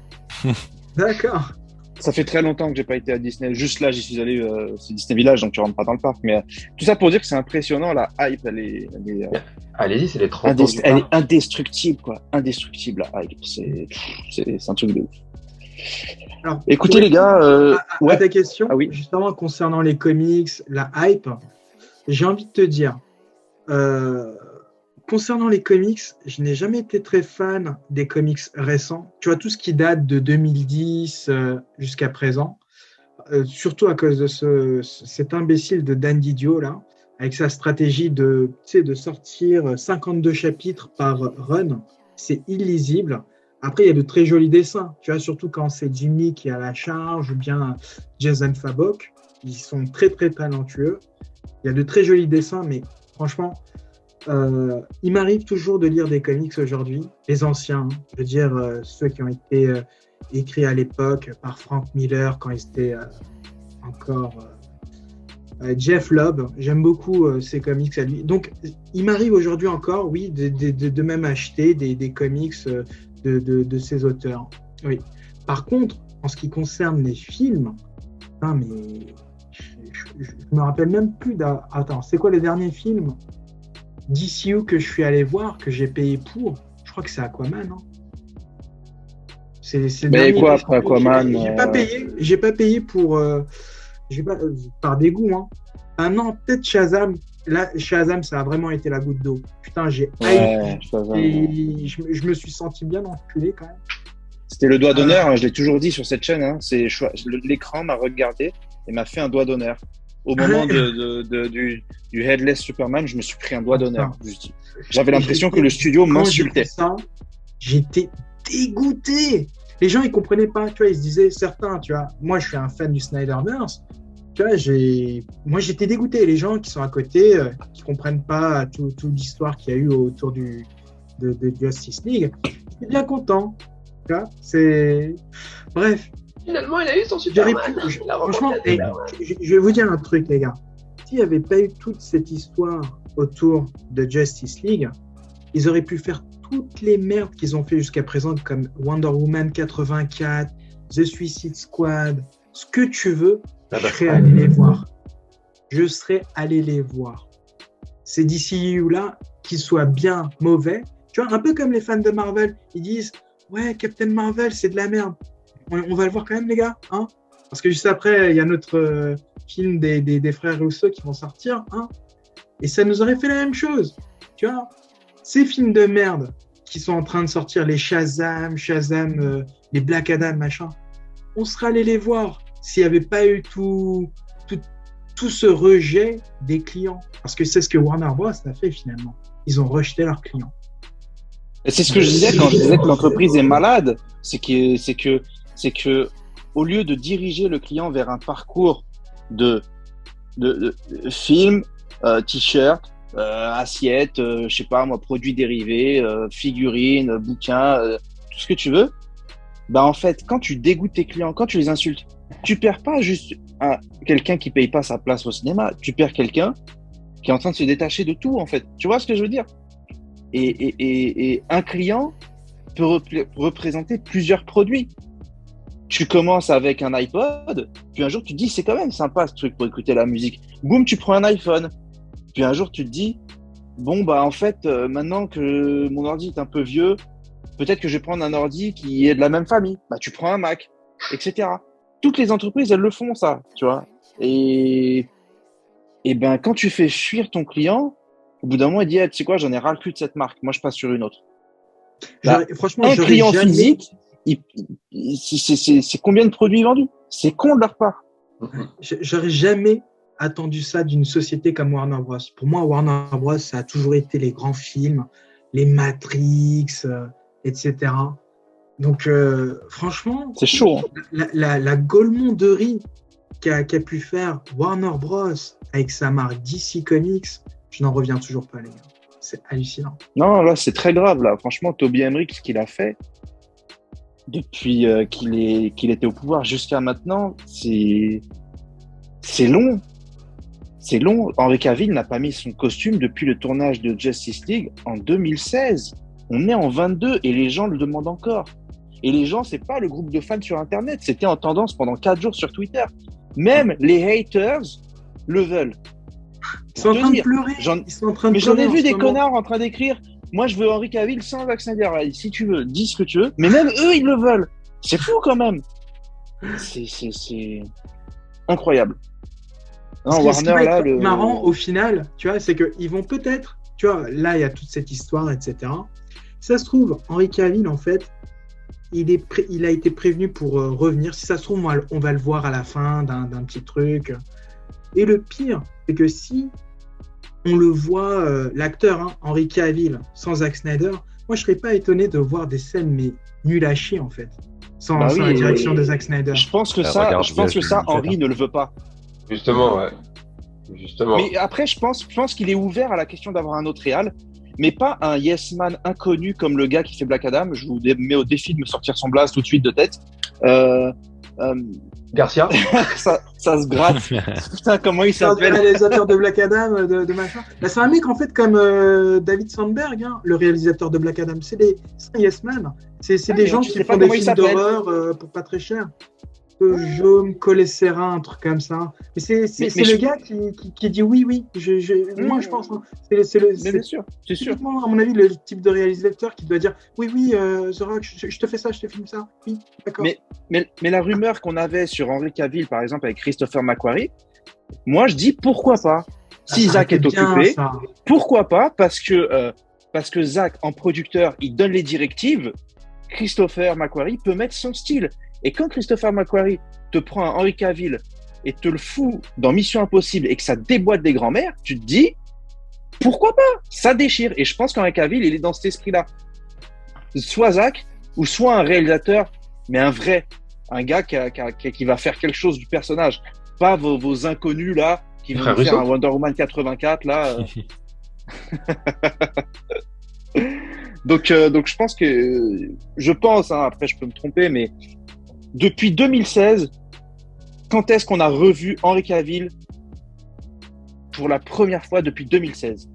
D'accord. Ça fait très longtemps que j'ai pas été à Disney. Juste là, j'y suis allé, c'est Disney Village, donc tu rentres pas dans le parc. Mais tout ça pour dire que c'est impressionnant, la hype, elle est allez-y, c'est les 30 ans. Elle est indestructible, quoi. Indestructible, la hype. C'est un truc de ouf. Alors, Écoutez, les gars, à ta question, Ah oui. justement, concernant les comics, la hype, j'ai envie de te dire, concernant les comics, je n'ai jamais été très fan des comics récents. Tu vois, tout ce qui date de 2010 jusqu'à présent, surtout à cause de cet imbécile de Dan Didio, là, avec sa stratégie de sortir 52 chapitres par run, c'est illisible. Après, il y a de très jolis dessins, tu vois, surtout quand c'est Jimmy qui est à la charge ou bien Jason Fabok. Ils sont très, très talentueux. Il y a de très jolis dessins, mais franchement, il m'arrive toujours de lire des comics aujourd'hui, les anciens, je veux dire ceux qui ont été écrits à l'époque par Frank Miller quand ils étaient encore Jeff Lobb. J'aime beaucoup ces comics à lui. Donc, il m'arrive aujourd'hui encore, oui, de même acheter des comics de ces auteurs. Oui. Par contre, en ce qui concerne les films, putain, mais je me rappelle même plus Attends, c'est quoi le dernier film DCU que je suis allé voir, que j'ai payé pour? Je crois que c'est Aquaman. Hein. C'est le Mais dernier. quoi après Aquaman J'ai pas payé pour. Par dégoût. Hein. Ah non, peut-être Shazam. Là, Shazam, ça a vraiment été la goutte d'eau. Putain, j'ai haï. Et je me suis senti bien enculé quand même. C'était le doigt d'honneur, hein, je l'ai toujours dit sur cette chaîne. Hein, l'écran m'a regardé et m'a fait un doigt d'honneur. Au moment du Headless Superman, je me suis pris un doigt d'honneur. J'avais l'impression que le studio m'insultait. J'étais dégoûté. Les gens, ils comprenaient pas. Tu vois, ils se disaient, certains, tu vois, moi, je suis un fan du Snyderverse. Tu vois, moi, j'étais dégoûté. Les gens qui sont à côté, qui comprennent pas toute l'histoire qu'il y a eu autour de Justice League, j'étais bien content. Tu vois, bref. Finalement, il a eu son Superman. Franchement, je vais vous dire un truc, les gars. S'il n'y avait pas eu toute cette histoire autour de Justice League, ils auraient pu faire toutes les merdes qu'ils ont fait jusqu'à présent, comme Wonder Woman 84, The Suicide Squad, ce que tu veux, je serais allé les voir. Je serais allé les voir. Ces DCU-là, qu'ils soient bien mauvais, tu vois, un peu comme les fans de Marvel, ils disent « Ouais, Captain Marvel, c'est de la merde. » On va le voir quand même, les gars, hein, parce que juste après, il y a notre film des frères Rousseau qui vont sortir, hein, et ça nous aurait fait la même chose, tu vois. Ces films de merde qui sont en train de sortir, les Shazam, les Black Adam, machin, on serait allé les voir s'il n'y avait pas eu tout ce rejet des clients, parce que c'est ce que Warner Bros a fait finalement. Ils ont rejeté leurs clients. Et c'est ce que je disais quand je disais que l'entreprise est malade, c'est que au lieu de diriger le client vers un parcours de films, t-shirts, assiettes, je sais pas moi, produits dérivés, figurines, bouquins, tout ce que tu veux, bah en fait, quand tu dégoûtes tes clients, quand tu les insultes, tu perds pas juste quelqu'un qui paye pas sa place au cinéma, tu perds quelqu'un qui est en train de se détacher de tout en fait. Tu vois ce que je veux dire? Et un client peut représenter plusieurs produits. Tu commences avec un iPod, puis un jour tu te dis c'est quand même sympa ce truc pour écouter la musique. Boum, tu prends un iPhone. Puis un jour tu te dis bon bah en fait maintenant que mon ordi est un peu vieux, peut-être que je vais prendre un ordi qui est de la même famille. Bah tu prends un Mac, etc. Toutes les entreprises elles le font ça, tu vois. Et ben quand tu fais fuir ton client, au bout d'un moment il dit tu sais quoi, j'en ai ras le cul de cette marque, moi je passe sur une autre. Bah, franchement, un client physique, c'est combien de produits vendus? C'est con de leur part. J'aurais jamais attendu ça d'une société comme Warner Bros. Pour moi, Warner Bros, ça a toujours été les grands films, les Matrix, etc. Donc, franchement, c'est chaud. Hein. La gaulemonderie qu'a pu faire Warner Bros avec sa marque DC Comics, je n'en reviens toujours pas, les gars. C'est hallucinant. Non, là, c'est très grave. Là. Franchement, Toby Emmerich, ce qu'il a fait depuis qu'il était au pouvoir jusqu'à maintenant, c'est long. C'est long. Henry Cavill n'a pas mis son costume depuis le tournage de Justice League en 2016. On est en 22 et les gens le demandent encore. Et les gens, c'est pas le groupe de fans sur Internet. C'était en tendance pendant 4 jours sur Twitter. Même les haters le veulent. Ils sont en train de pleurer. Mais j'en ai vu des connards en train d'écrire « Moi, je veux Henry Cavill sans Zack Snyder. » Si tu veux, dis ce que tu veux. Mais même eux, ils le veulent. C'est fou quand même. C'est incroyable. Non, Ce qui va Warner, là, être marrant au final, tu vois, c'est qu'ils vont peut-être, tu vois, là il y a toute cette histoire, etc. Ça se trouve, Henry Cavill, en fait, il a été prévenu pour revenir. Si ça se trouve, on va le voir à la fin d'un petit truc. Et le pire, c'est que si on le voit, l'acteur, hein, Henry Cavill, sans Zack Snyder, moi je serais pas étonné de voir des scènes mais nulles à chier en fait, sans la direction de Zack Snyder. Je pense que ça, Henry ne le veut pas. Justement, ouais. Justement. Mais après, je pense qu'il est ouvert à la question d'avoir un autre réal, mais pas un yes man inconnu comme le gars qui fait Black Adam. Je vous mets au défi de me sortir son blast tout de suite de tête. Garcia. ça se gratte. Putain, comment il Le s'appelle? réalisateur de Black Adam, de machin. Bah, c'est un mec en fait comme David Sandberg, hein, le réalisateur de Black Adam. C'est un yes man. C'est des gens qui font des films d'horreur pour pas très cher. Jaume, Colessera, un truc comme ça. Mais c'est le gars qui dit oui. Moi, je pense. Hein, mais bien sûr, c'est sûr. À mon avis, le type de réalisateur qui doit dire oui, The Rock, je te fais ça, je te filme ça. Oui, d'accord. Mais la rumeur qu'on avait sur Henry Cavill, par exemple, avec Christopher McQuarrie, moi, je dis pourquoi pas. Si Zach est occupé, pourquoi pas? Parce que Zach, en producteur, il donne les directives. Christopher McQuarrie peut mettre son style. Et quand Christopher McQuarrie te prend un Henry Cavill et te le fout dans Mission Impossible et que ça déboîte des grands-mères, tu te dis, pourquoi pas? Ça déchire. Et je pense qu'Henry Cavill, il est dans cet esprit-là. Soit Zach, ou soit un réalisateur, mais un vrai. Un gars qui va faire quelque chose du personnage. Pas vos inconnus, là, qui vont faire un Wonder Woman 84, là. Donc, je pense, hein, après je peux me tromper, mais depuis 2016, quand est-ce qu'on a revu Henry Cavill pour la première fois depuis 2016?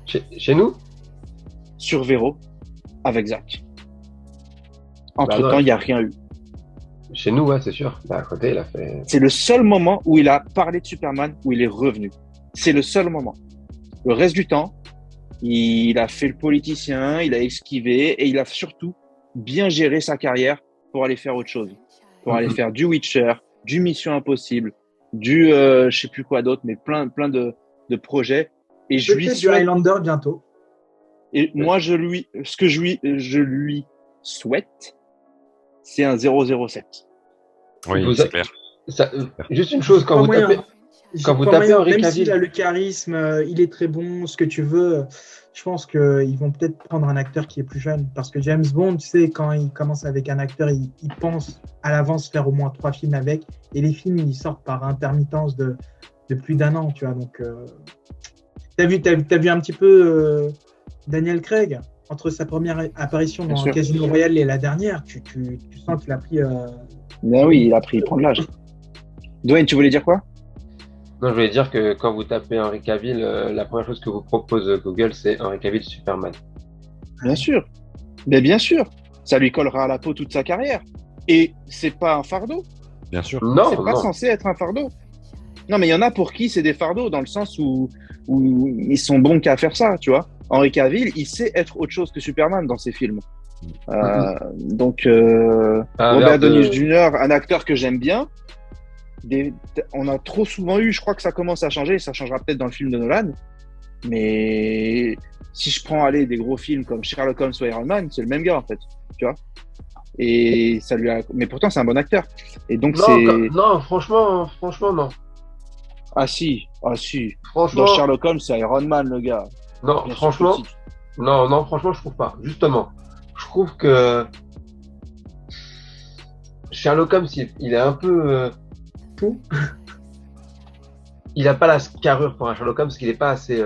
Chez nous? Sur Vero, avec Zach. Entre-temps, il n'y a rien eu. Chez nous, ouais, c'est sûr. À côté, il a fait... C'est le seul moment où il a parlé de Superman, où il est revenu. C'est le seul moment. Le reste du temps, il a fait le politicien, il a esquivé et il a surtout bien géré sa carrière pour aller faire autre chose. Pour aller faire du Witcher, du Mission Impossible, du je sais plus quoi d'autre, mais plein de projets. Et je lui souhaite du Highlander bientôt. Et moi, je lui souhaite, c'est un 007. Oui, c'est clair. Juste une chose, quand vous tapez Henry Cavill, même s'il a le charisme, il est très bon, ce que tu veux, je pense qu'ils vont peut-être prendre un acteur qui est plus jeune. Parce que James Bond, tu sais, quand il commence avec un acteur, il pense à l'avance faire au moins 3 films avec. Et les films, ils sortent par intermittence de plus d'1 an, tu vois. Donc, t'as vu un petit peu Daniel Craig, entre sa première apparition dans Casino Royale et la dernière, tu sens qu'il a pris... Ben oui, il prend de l'âge. Dwayne, tu voulais dire quoi? Non, je voulais dire que quand vous tapez Henry Cavill, la première chose que vous propose Google, c'est Henry Cavill Superman. Bien sûr. Mais bien sûr. Ça lui collera à la peau toute sa carrière. Et c'est pas un fardeau. Bien sûr. Non, c'est pas censé être un fardeau. Non, mais il y en a pour qui c'est des fardeaux, dans le sens où ils sont bons qu'à faire ça, tu vois. Henry Cavill, il sait être autre chose que Superman dans ses films. Donc, Robert Downey Jr., un acteur que j'aime bien, on a trop souvent eu, je crois que ça commence à changer, ça changera peut-être dans le film de Nolan, mais si je prends des gros films comme Sherlock Holmes ou Iron Man, c'est le même gars en fait, tu vois. Et ça lui a... Mais pourtant c'est un bon acteur. Et donc non, franchement non. Ah si. Franchement, dans Sherlock Holmes, c'est Iron Man le gars. Non, bien franchement, non, franchement je trouve pas. Justement, je trouve que Sherlock Holmes, il est un peu il a pas la carrure pour un Sherlock Holmes, parce qu'il est pas assez.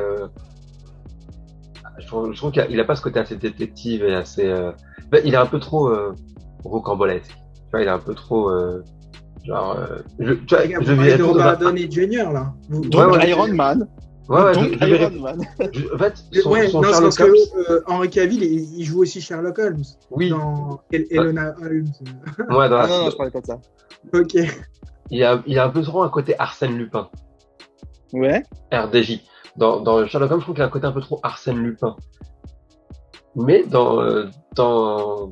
Je trouve qu'il a pas ce côté assez détective et assez. Il est un peu trop rocambolesque. Tu vois, il est un peu trop. Tu vois, je vais de Robert Downey Jr. là. Donc Iron Man. Ouais, donc Iron Man. En fait, son Sherlock Holmes. Henry Cavill, il joue aussi Sherlock Holmes. Oui. Dans Elena Holmes. Ouais, non, je parlais pas de ça. Ok. Il y a un peu trop un côté Arsène Lupin. Ouais. RDJ. Dans Sherlock Holmes, je trouve qu'il y a un côté un peu trop Arsène Lupin. Mais dans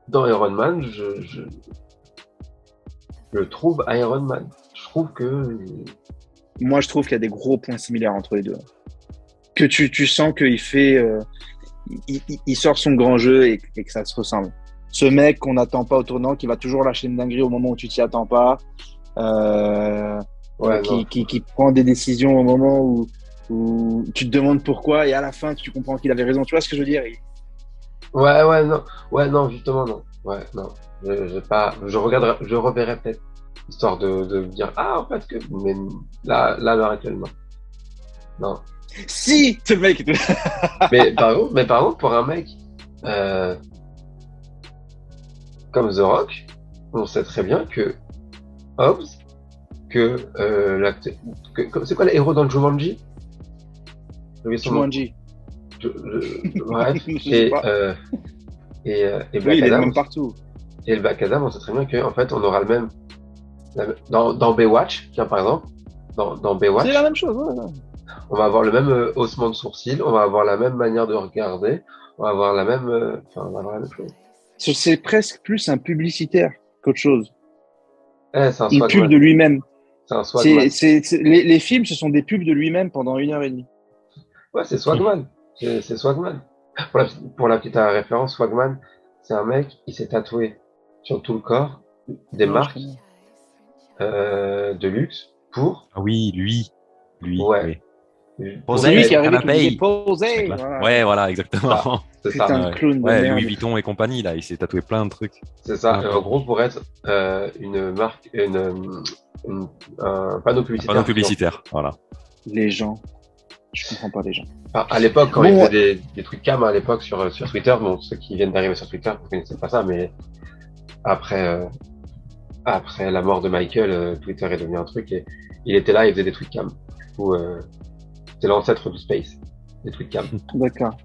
dans Iron Man, je trouve Iron Man. Je trouve que Moi, je trouve qu'il y a des gros points similaires entre les deux. Que tu sens qu'il fait, il sort son grand jeu et que ça se ressemble. Ce mec qu'on n'attend pas au tournant, qui va toujours lâcher une dinguerie au moment où tu t'y attends pas, ouais, non. qui prend des décisions au moment où tu te demandes pourquoi et à la fin tu comprends qu'il avait raison. Tu vois ce que je veux dire? Ouais, non, justement, non. Ouais, non. Je reverrai peut-être, histoire de me dire, ah, en fait, mais là, à l'heure actuelle, non. Non. Si, ce mec. Mais par contre, pour un mec, comme The Rock, on sait très bien que Hobbs, c'est quoi le héros dans le Jumanji? J'ai oublié son nom. Jumanji. Bref, Je sais pas. et Black Oui, il est Adam, même partout. et le Black Adam, on sait très bien qu'en fait, on aura le même. Dans Baywatch, tiens, par exemple, dans Baywatch, C'est la même chose. Ouais. on va avoir le même haussement de sourcil, on va avoir la même manière de regarder, on va avoir la même. On va avoir la même chose. C'est presque plus un publicitaire qu'autre chose. C'est un Une pub swagman. de lui-même. C'est un swagman. Les films, ce sont des pubs de lui-même pendant 1h30. Ouais, c'est swagman. C'est swagman. Pour la petite référence, swagman, c'est un mec, il s'est tatoué sur tout le corps des Ouais, marques je de luxe pour. Ah oui, lui. Ouais. Oui. pour C'est lui qui Posé, arrive et qui canapé. dit posé. C'est clair. Voilà. Ouais, voilà, exactement. C'est ça. Putain de clown de Ouais, merde. Louis Vuitton et compagnie, là, il s'est tatoué plein de trucs. C'est ça. Ouais. En gros, pour être une marque, un panneau publicitaire. Panneau publicitaire, voilà. Les gens. Je comprends pas les gens. Enfin, à l'époque, quand Bon, ils faisaient des trucs cam, à l'époque sur Twitter, bon, ceux qui viennent d'arriver sur Twitter, vous connaissez pas ça, mais après la mort de Michael, Twitter est devenu un truc et il était là, il faisait des trucs cam. Du coup, c'est l'ancêtre du space, des trucs cam. D'accord.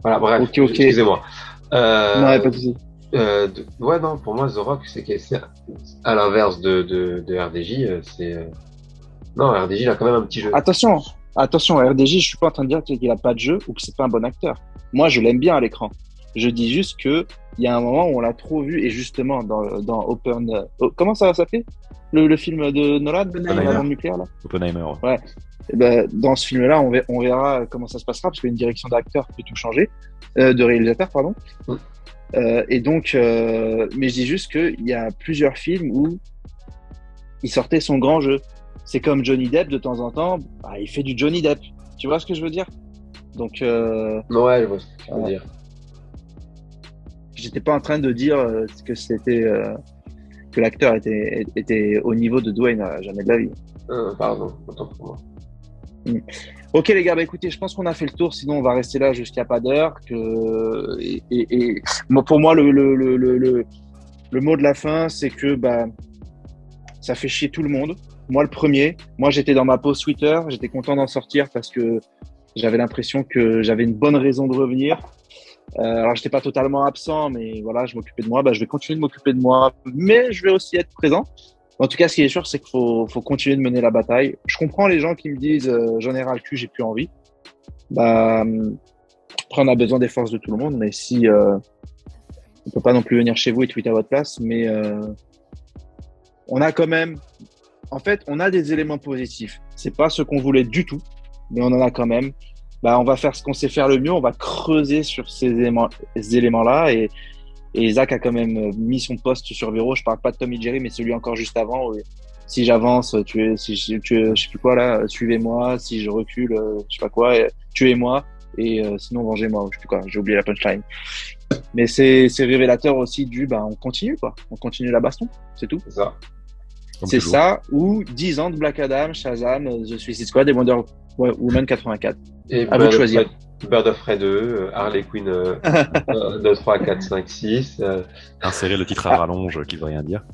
Voilà, bref, Ok. excusez-moi. Non, pas de souci. Ouais, non, pour moi, The Rock, c'est à l'inverse de RDJ, non, RDJ, il a quand même un petit jeu. Attention, RDJ, je suis pas en train de dire qu'il a pas de jeu ou que c'est pas un bon acteur. Moi, je l'aime bien à l'écran. Je dis juste que il y a un moment où on l'a trop vu et justement dans Open, comment ça s'appelait le film de Nolan, la bombe nucléaire là. Oppenheimer. Ouais. Et ben, dans ce film-là, on verra comment ça se passera parce qu'une direction d'acteur peut tout changer, de réalisateur pardon. Mm. Et donc, mais je dis juste qu'il y a plusieurs films où il sortait son grand jeu. C'est comme Johnny Depp de temps en temps, bah, il fait du Johnny Depp. Tu vois ce que je veux dire? Donc, Ouais, je vois ce que tu veux dire. j'étais pas en train de dire que c'était que l'acteur était au niveau de Dwayne, jamais de la vie. Pardon, autant pour moi. Ok les gars, bah écoutez, je pense qu'on a fait le tour, sinon on va rester là jusqu'à pas d'heure. Moi, pour moi, le mot de la fin, c'est que bah ça fait chier tout le monde. Moi le premier, moi j'étais dans ma pause Twitter, j'étais content d'en sortir parce que j'avais l'impression que j'avais une bonne raison de revenir. Alors j'étais pas totalement absent, mais voilà, je m'occupais de moi. Bah je vais continuer de m'occuper de moi, mais je vais aussi être présent. En tout cas, ce qui est sûr, c'est qu'il faut continuer de mener la bataille. Je comprends les gens qui me disent j'en ai ras le cul, j'ai plus envie. Bah, après, on a besoin des forces de tout le monde, mais si on peut pas non plus venir chez vous et tweeter à votre place, mais on a quand même, en fait, on a des éléments positifs. C'est pas ce qu'on voulait du tout, mais on en a quand même. Bah, on va faire ce qu'on sait faire le mieux. On va creuser sur ces éléments-là et Zach a quand même mis son post sur Vero. Je parle pas de Tom et Jerry, mais celui encore juste avant. Si j'avance, je sais plus quoi là, suivez-moi. Si je recule, je sais pas quoi, tuez-moi. Et sinon, vengez-moi. Je sais plus quoi. J'ai oublié la punchline. Mais c'est révélateur aussi on continue quoi. On continue la baston. C'est tout. C'est ça. Comme C'est toujours. ça. Ou 10 ans de Black Adam, Shazam, The Suicide Squad et Wonder Woman 84. Et À vous de choisir. Bird of Prey 2, Harley Quinn 2, 3, 4, 5, 6. Insérer le titre à rallonge qui veut rien dire.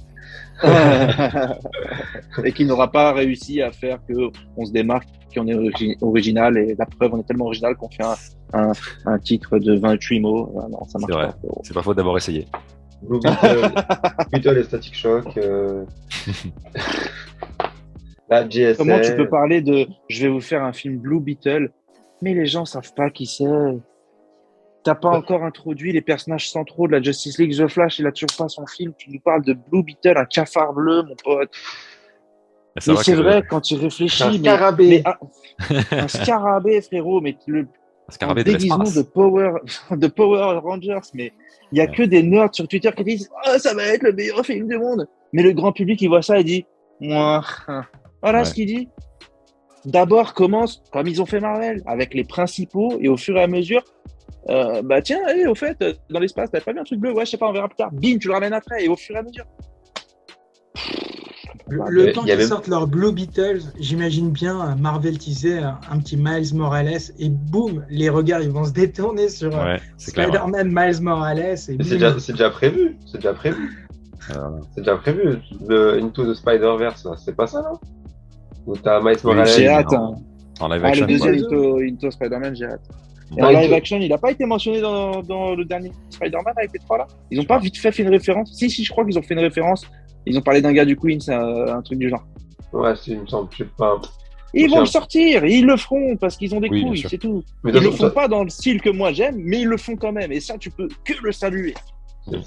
Et qui n'aura pas réussi à faire que on se démarque, qu'on est original. Et la preuve, on est tellement original qu'on fait un titre de 28 mots. Non, ça marche C'est vrai. pas. C'est pas faute d'avoir essayé. Blue Beetle, Beetle et Static Shock. La GSA. Comment tu peux parler de je vais vous faire un film Blue Beetle, mais les gens savent pas qui c'est. t'as pas encore introduit les personnages centraux de la Justice League. The Flash, il a toujours pas son film. Tu nous parles de Blue Beetle, un cafard bleu, mon pote. Mais c'est vrai, quand tu réfléchis, Un scarabée. Un scarabée, frérot, mais Un en scarabée de déguisement l'espace. de Power Rangers, mais il y a que des nerds sur Twitter qui disent « Oh, ça va être le meilleur film du monde !» Mais le grand public, il voit ça et dit « Moi, voilà ce qu'il dit. D'abord, commence comme ils ont fait Marvel, avec les principaux, et au fur et à mesure, bah tiens, au fait, dans l'espace, t'as pas vu un truc bleu? Ouais, je sais pas, on verra plus tard. Bim, tu le ramènes après, et au fur et à mesure. Le temps il y a qu'ils même- sortent leur Blue Beetles, j'imagine bien Marvel teaser un petit Miles Morales et boum, les regards ils vont se détourner sur Ouais, c'est clair. Ouais. Spider-Man Miles Morales et Mais boum. c'est déjà prévu. C'est déjà prévu. Le Into the Spider-Verse, là, c'est pas ça, là? Où t'as Miles Oui, Morales. J'ai mais hâte. En live Le action. deuxième ouais. Into Spider-Man, j'ai hâte. Et Non, en live Into- action, il n'a pas été mentionné dans le dernier Spider-Man avec les trois là? Ils Je ont pas sais vite fait une référence? Si, je crois qu'ils ont fait une référence. Ils ont parlé d'un gars du Queens, un truc du genre. Ouais, il me semble, je sais pas. Ils Je vont le sais sortir, ils le feront parce qu'ils ont des Oui, bien couilles, sûr. c'est tout. Mais Ils de le toute font façon, pas dans le style que moi j'aime, mais ils le font quand même. Et ça, tu peux que le saluer. c'est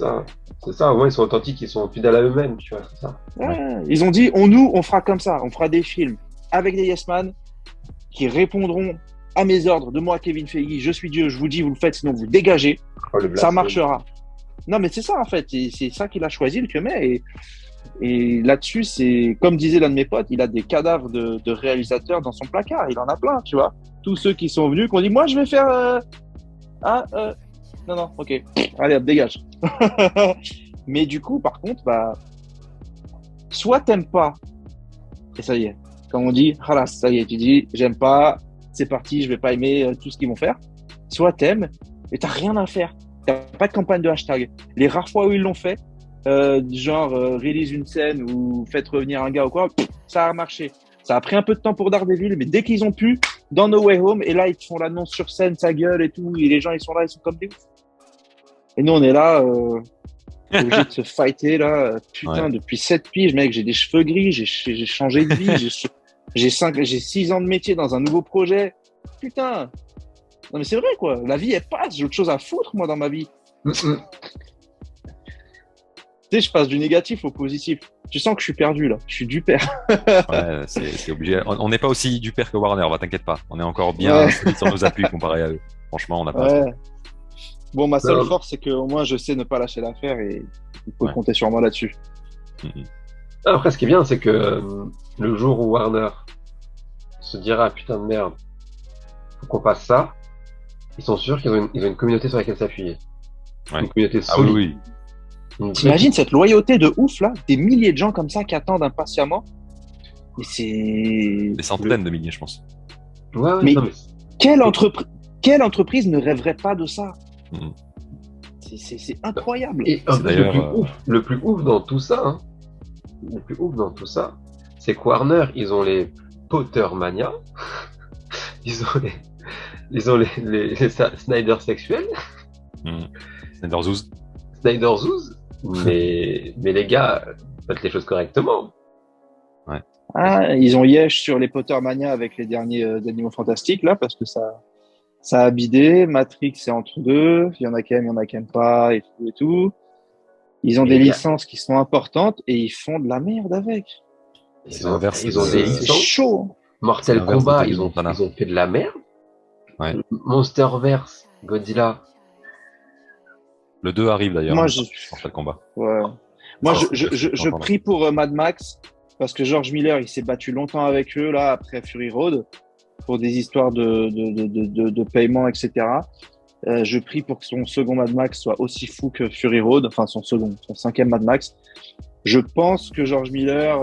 ça, au moins ils sont authentiques, ils sont fidèles à eux-mêmes, tu vois, c'est ça. Ouais. Ils ont dit, on fera comme ça. On fera des films avec des yes man qui répondront à mes ordres de moi, Kevin Feige. Je suis Dieu, je vous dis, vous le faites, sinon vous dégagez. Oh, le Ça blasphème. marchera. Non, mais c'est ça en fait. C'est ça qu'il a choisi, le Kemet. Et là-dessus, c'est comme disait l'un de mes potes, il a des cadavres de réalisateurs dans son placard. Il en a plein, tu vois. Tous ceux qui sont venus, qui ont dit, moi, je vais faire. Non, ok. Allez, hop, dégage. Mais du coup, par contre, bah, soit t'aimes pas, et ça y est. Comme on dit, halas, ça y est, tu dis, j'aime pas, c'est parti, je vais pas aimer tout ce qu'ils vont faire. Soit t'aimes, et t'as rien à faire. T'as pas de campagne de hashtag. Les rares fois où ils l'ont fait, release une scène ou faites revenir un gars ou quoi, ça a marché. Ça a pris un peu de temps pour Daredevil, mais dès qu'ils ont pu, dans No Way Home, et là, ils te font l'annonce sur scène, sa gueule et tout, et les gens, ils sont là, ils sont comme des ouf. Et nous, on est là, obligé de se fighter, là. Putain, depuis 7 piges, mec, j'ai des cheveux gris, j'ai changé de vie, j'ai 6 ans de métier dans un nouveau projet. Putain. Non, mais c'est vrai, quoi. La vie, elle passe. J'ai autre chose à foutre, moi, dans ma vie. Tu sais, je passe du négatif au positif. Tu sens que je suis perdu, là. Je suis du père. Ouais, c'est obligé. On n'est pas aussi du père que Warner, va, t'inquiète pas. On est encore bien solide sur nos appuis comparé à eux. Franchement, on n'a pas. Ouais. Bon, ma seule Non. force, c'est qu'au moins, je sais ne pas lâcher l'affaire et il faut Ouais. compter sur moi là-dessus. Après, ce qui est bien, c'est que le jour où Warner se dira putain de merde, faut qu'on fasse ça, ils sont sûrs qu'ils ont une communauté sur laquelle s'appuyer. Ouais. Une communauté Ah oui, solide. oui. Une T'imagines cette loyauté de ouf, là? Des milliers de gens comme ça qui attendent impatiemment. Et c'est. Des centaines de milliers, je pense. Ouais, Mais- non, mais Quelle entreprise ne rêverait pas de ça? Mhm. C'est incroyable. Et en C'est plus, d'ailleurs, le plus ouf dans tout ça, hein, le plus ouf dans tout ça, c'est que Warner, ils ont les Pottermania, ils ont les Snyder sexuels, Snyder Zouz. Snyder Zoos, mais les gars, faites les choses correctement. Ah, ils ont Yesh sur les Pottermania avec les derniers d'Animaux Fantastiques, là, parce que ça a bidé. Matrix, c'est entre deux. Il y en a qui aiment, il y en a qui aiment pas, et tout. Ils ont Et des les gars- licences qui sont importantes et ils font de la merde avec. C'est l'inverse Ils ont de- des C'est licences. chaud. C'est Mortal l'inverse de Kombat, Tony ils ont Montana. fait de la merde. Ouais. Monsterverse, Godzilla. Le 2 arrive d'ailleurs. Moi, hein, je- sur le combat. Ouais. Moi, Oh, je prie pour Mad Max parce que George Miller, il s'est battu longtemps avec eux là après Fury Road pour des histoires de paiement, etc. Je prie pour que son second Mad Max soit aussi fou que Fury Road, enfin son cinquième Mad Max. Je pense que George Miller,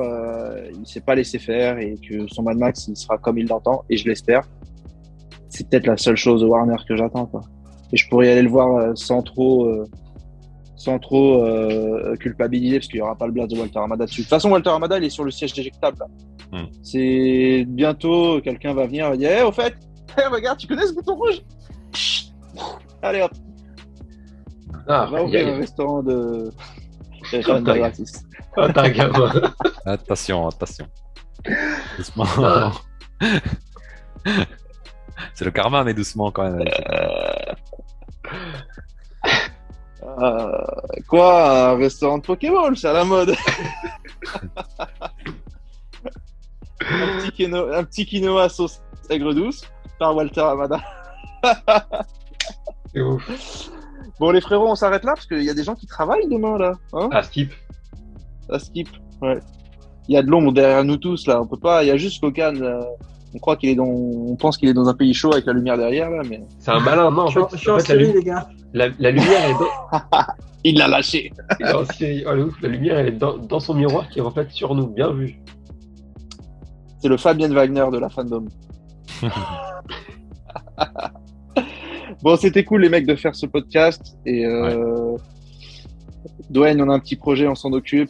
il s'est pas laissé faire et que son Mad Max, il sera comme il l'entend et je l'espère. C'est peut-être la seule chose de Warner que j'attends, quoi. Et je pourrais y aller le voir sans trop culpabiliser parce qu'il n'y aura pas le blast de Walter Hamada dessus. De toute façon, Walter Hamada, il est sur le siège déjectable. Là. C'est bientôt, quelqu'un va venir et dire hey, au fait, regarde, tu connais ce bouton rouge? Chut. Allez hop, Ah, va ouvrir un restaurant de gratis. t'as un gamin. Attention. Doucement. Ah. C'est le karma, mais doucement quand même. Quoi, un restaurant de Pokéball, c'est à la mode. Un petit quinoa sauce aigre douce par Walter Amada. C'est ouf. Bon, les frérots, on s'arrête là parce qu'il y a des gens qui travaillent demain là. Hein, Ah, skip. à Skip. Ouais. Il y a de l'ombre derrière nous tous là. On peut pas. Il y a juste Logan. On croit qu'il est on pense qu'il est dans un pays chaud avec la lumière derrière là, mais C'est un malin. Non, Je suis en série, les gars. la lumière est dans. il l'a lâché. Il est en série. Oh, le ouf. La lumière, elle est dans son miroir qui reflète sur nous. Bien vu. C'est le Fabien Wagner de la fandom. Bon, c'était cool les mecs de faire ce podcast et Dwayne, on a un petit projet, on s'en occupe.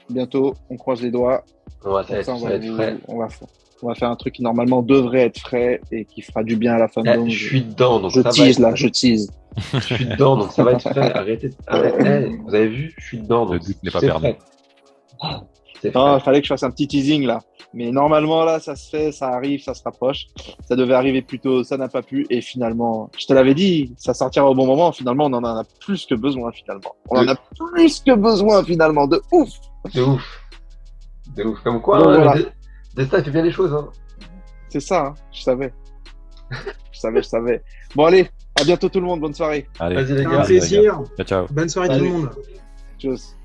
Bientôt, on croise les doigts. Ouais, Comme ça, ça va être frais. on va faire un truc qui normalement devrait être frais et qui fera du bien à la fandom. Je suis dedans, donc Je ça tease va là, je tease. Je suis dedans, donc ça va être frais. Arrêtez. Hey, vous avez vu, je suis dedans. Le Donc doute n'est pas c'est permis. frais. C'est Non, frais. il fallait que je fasse un petit teasing là. Mais normalement là, ça se fait, ça arrive, ça se rapproche. Ça devait arriver plus tôt, ça n'a pas pu. Et finalement, je te l'avais dit, ça sortira au bon moment. Finalement, on en a plus que besoin finalement. On en a plus que besoin finalement, de ouf. De ouf. De ouf. Comme quoi, Donc, hein, voilà. le destin fait bien les choses. Hein. C'est ça, hein, je savais. je savais. Bon allez, à bientôt tout le monde, bonne soirée. Allez, Vas-y les C'est un gars. Allez, plaisir. ciao, ciao. Bonne soirée tout Salut. le monde. Tchuss.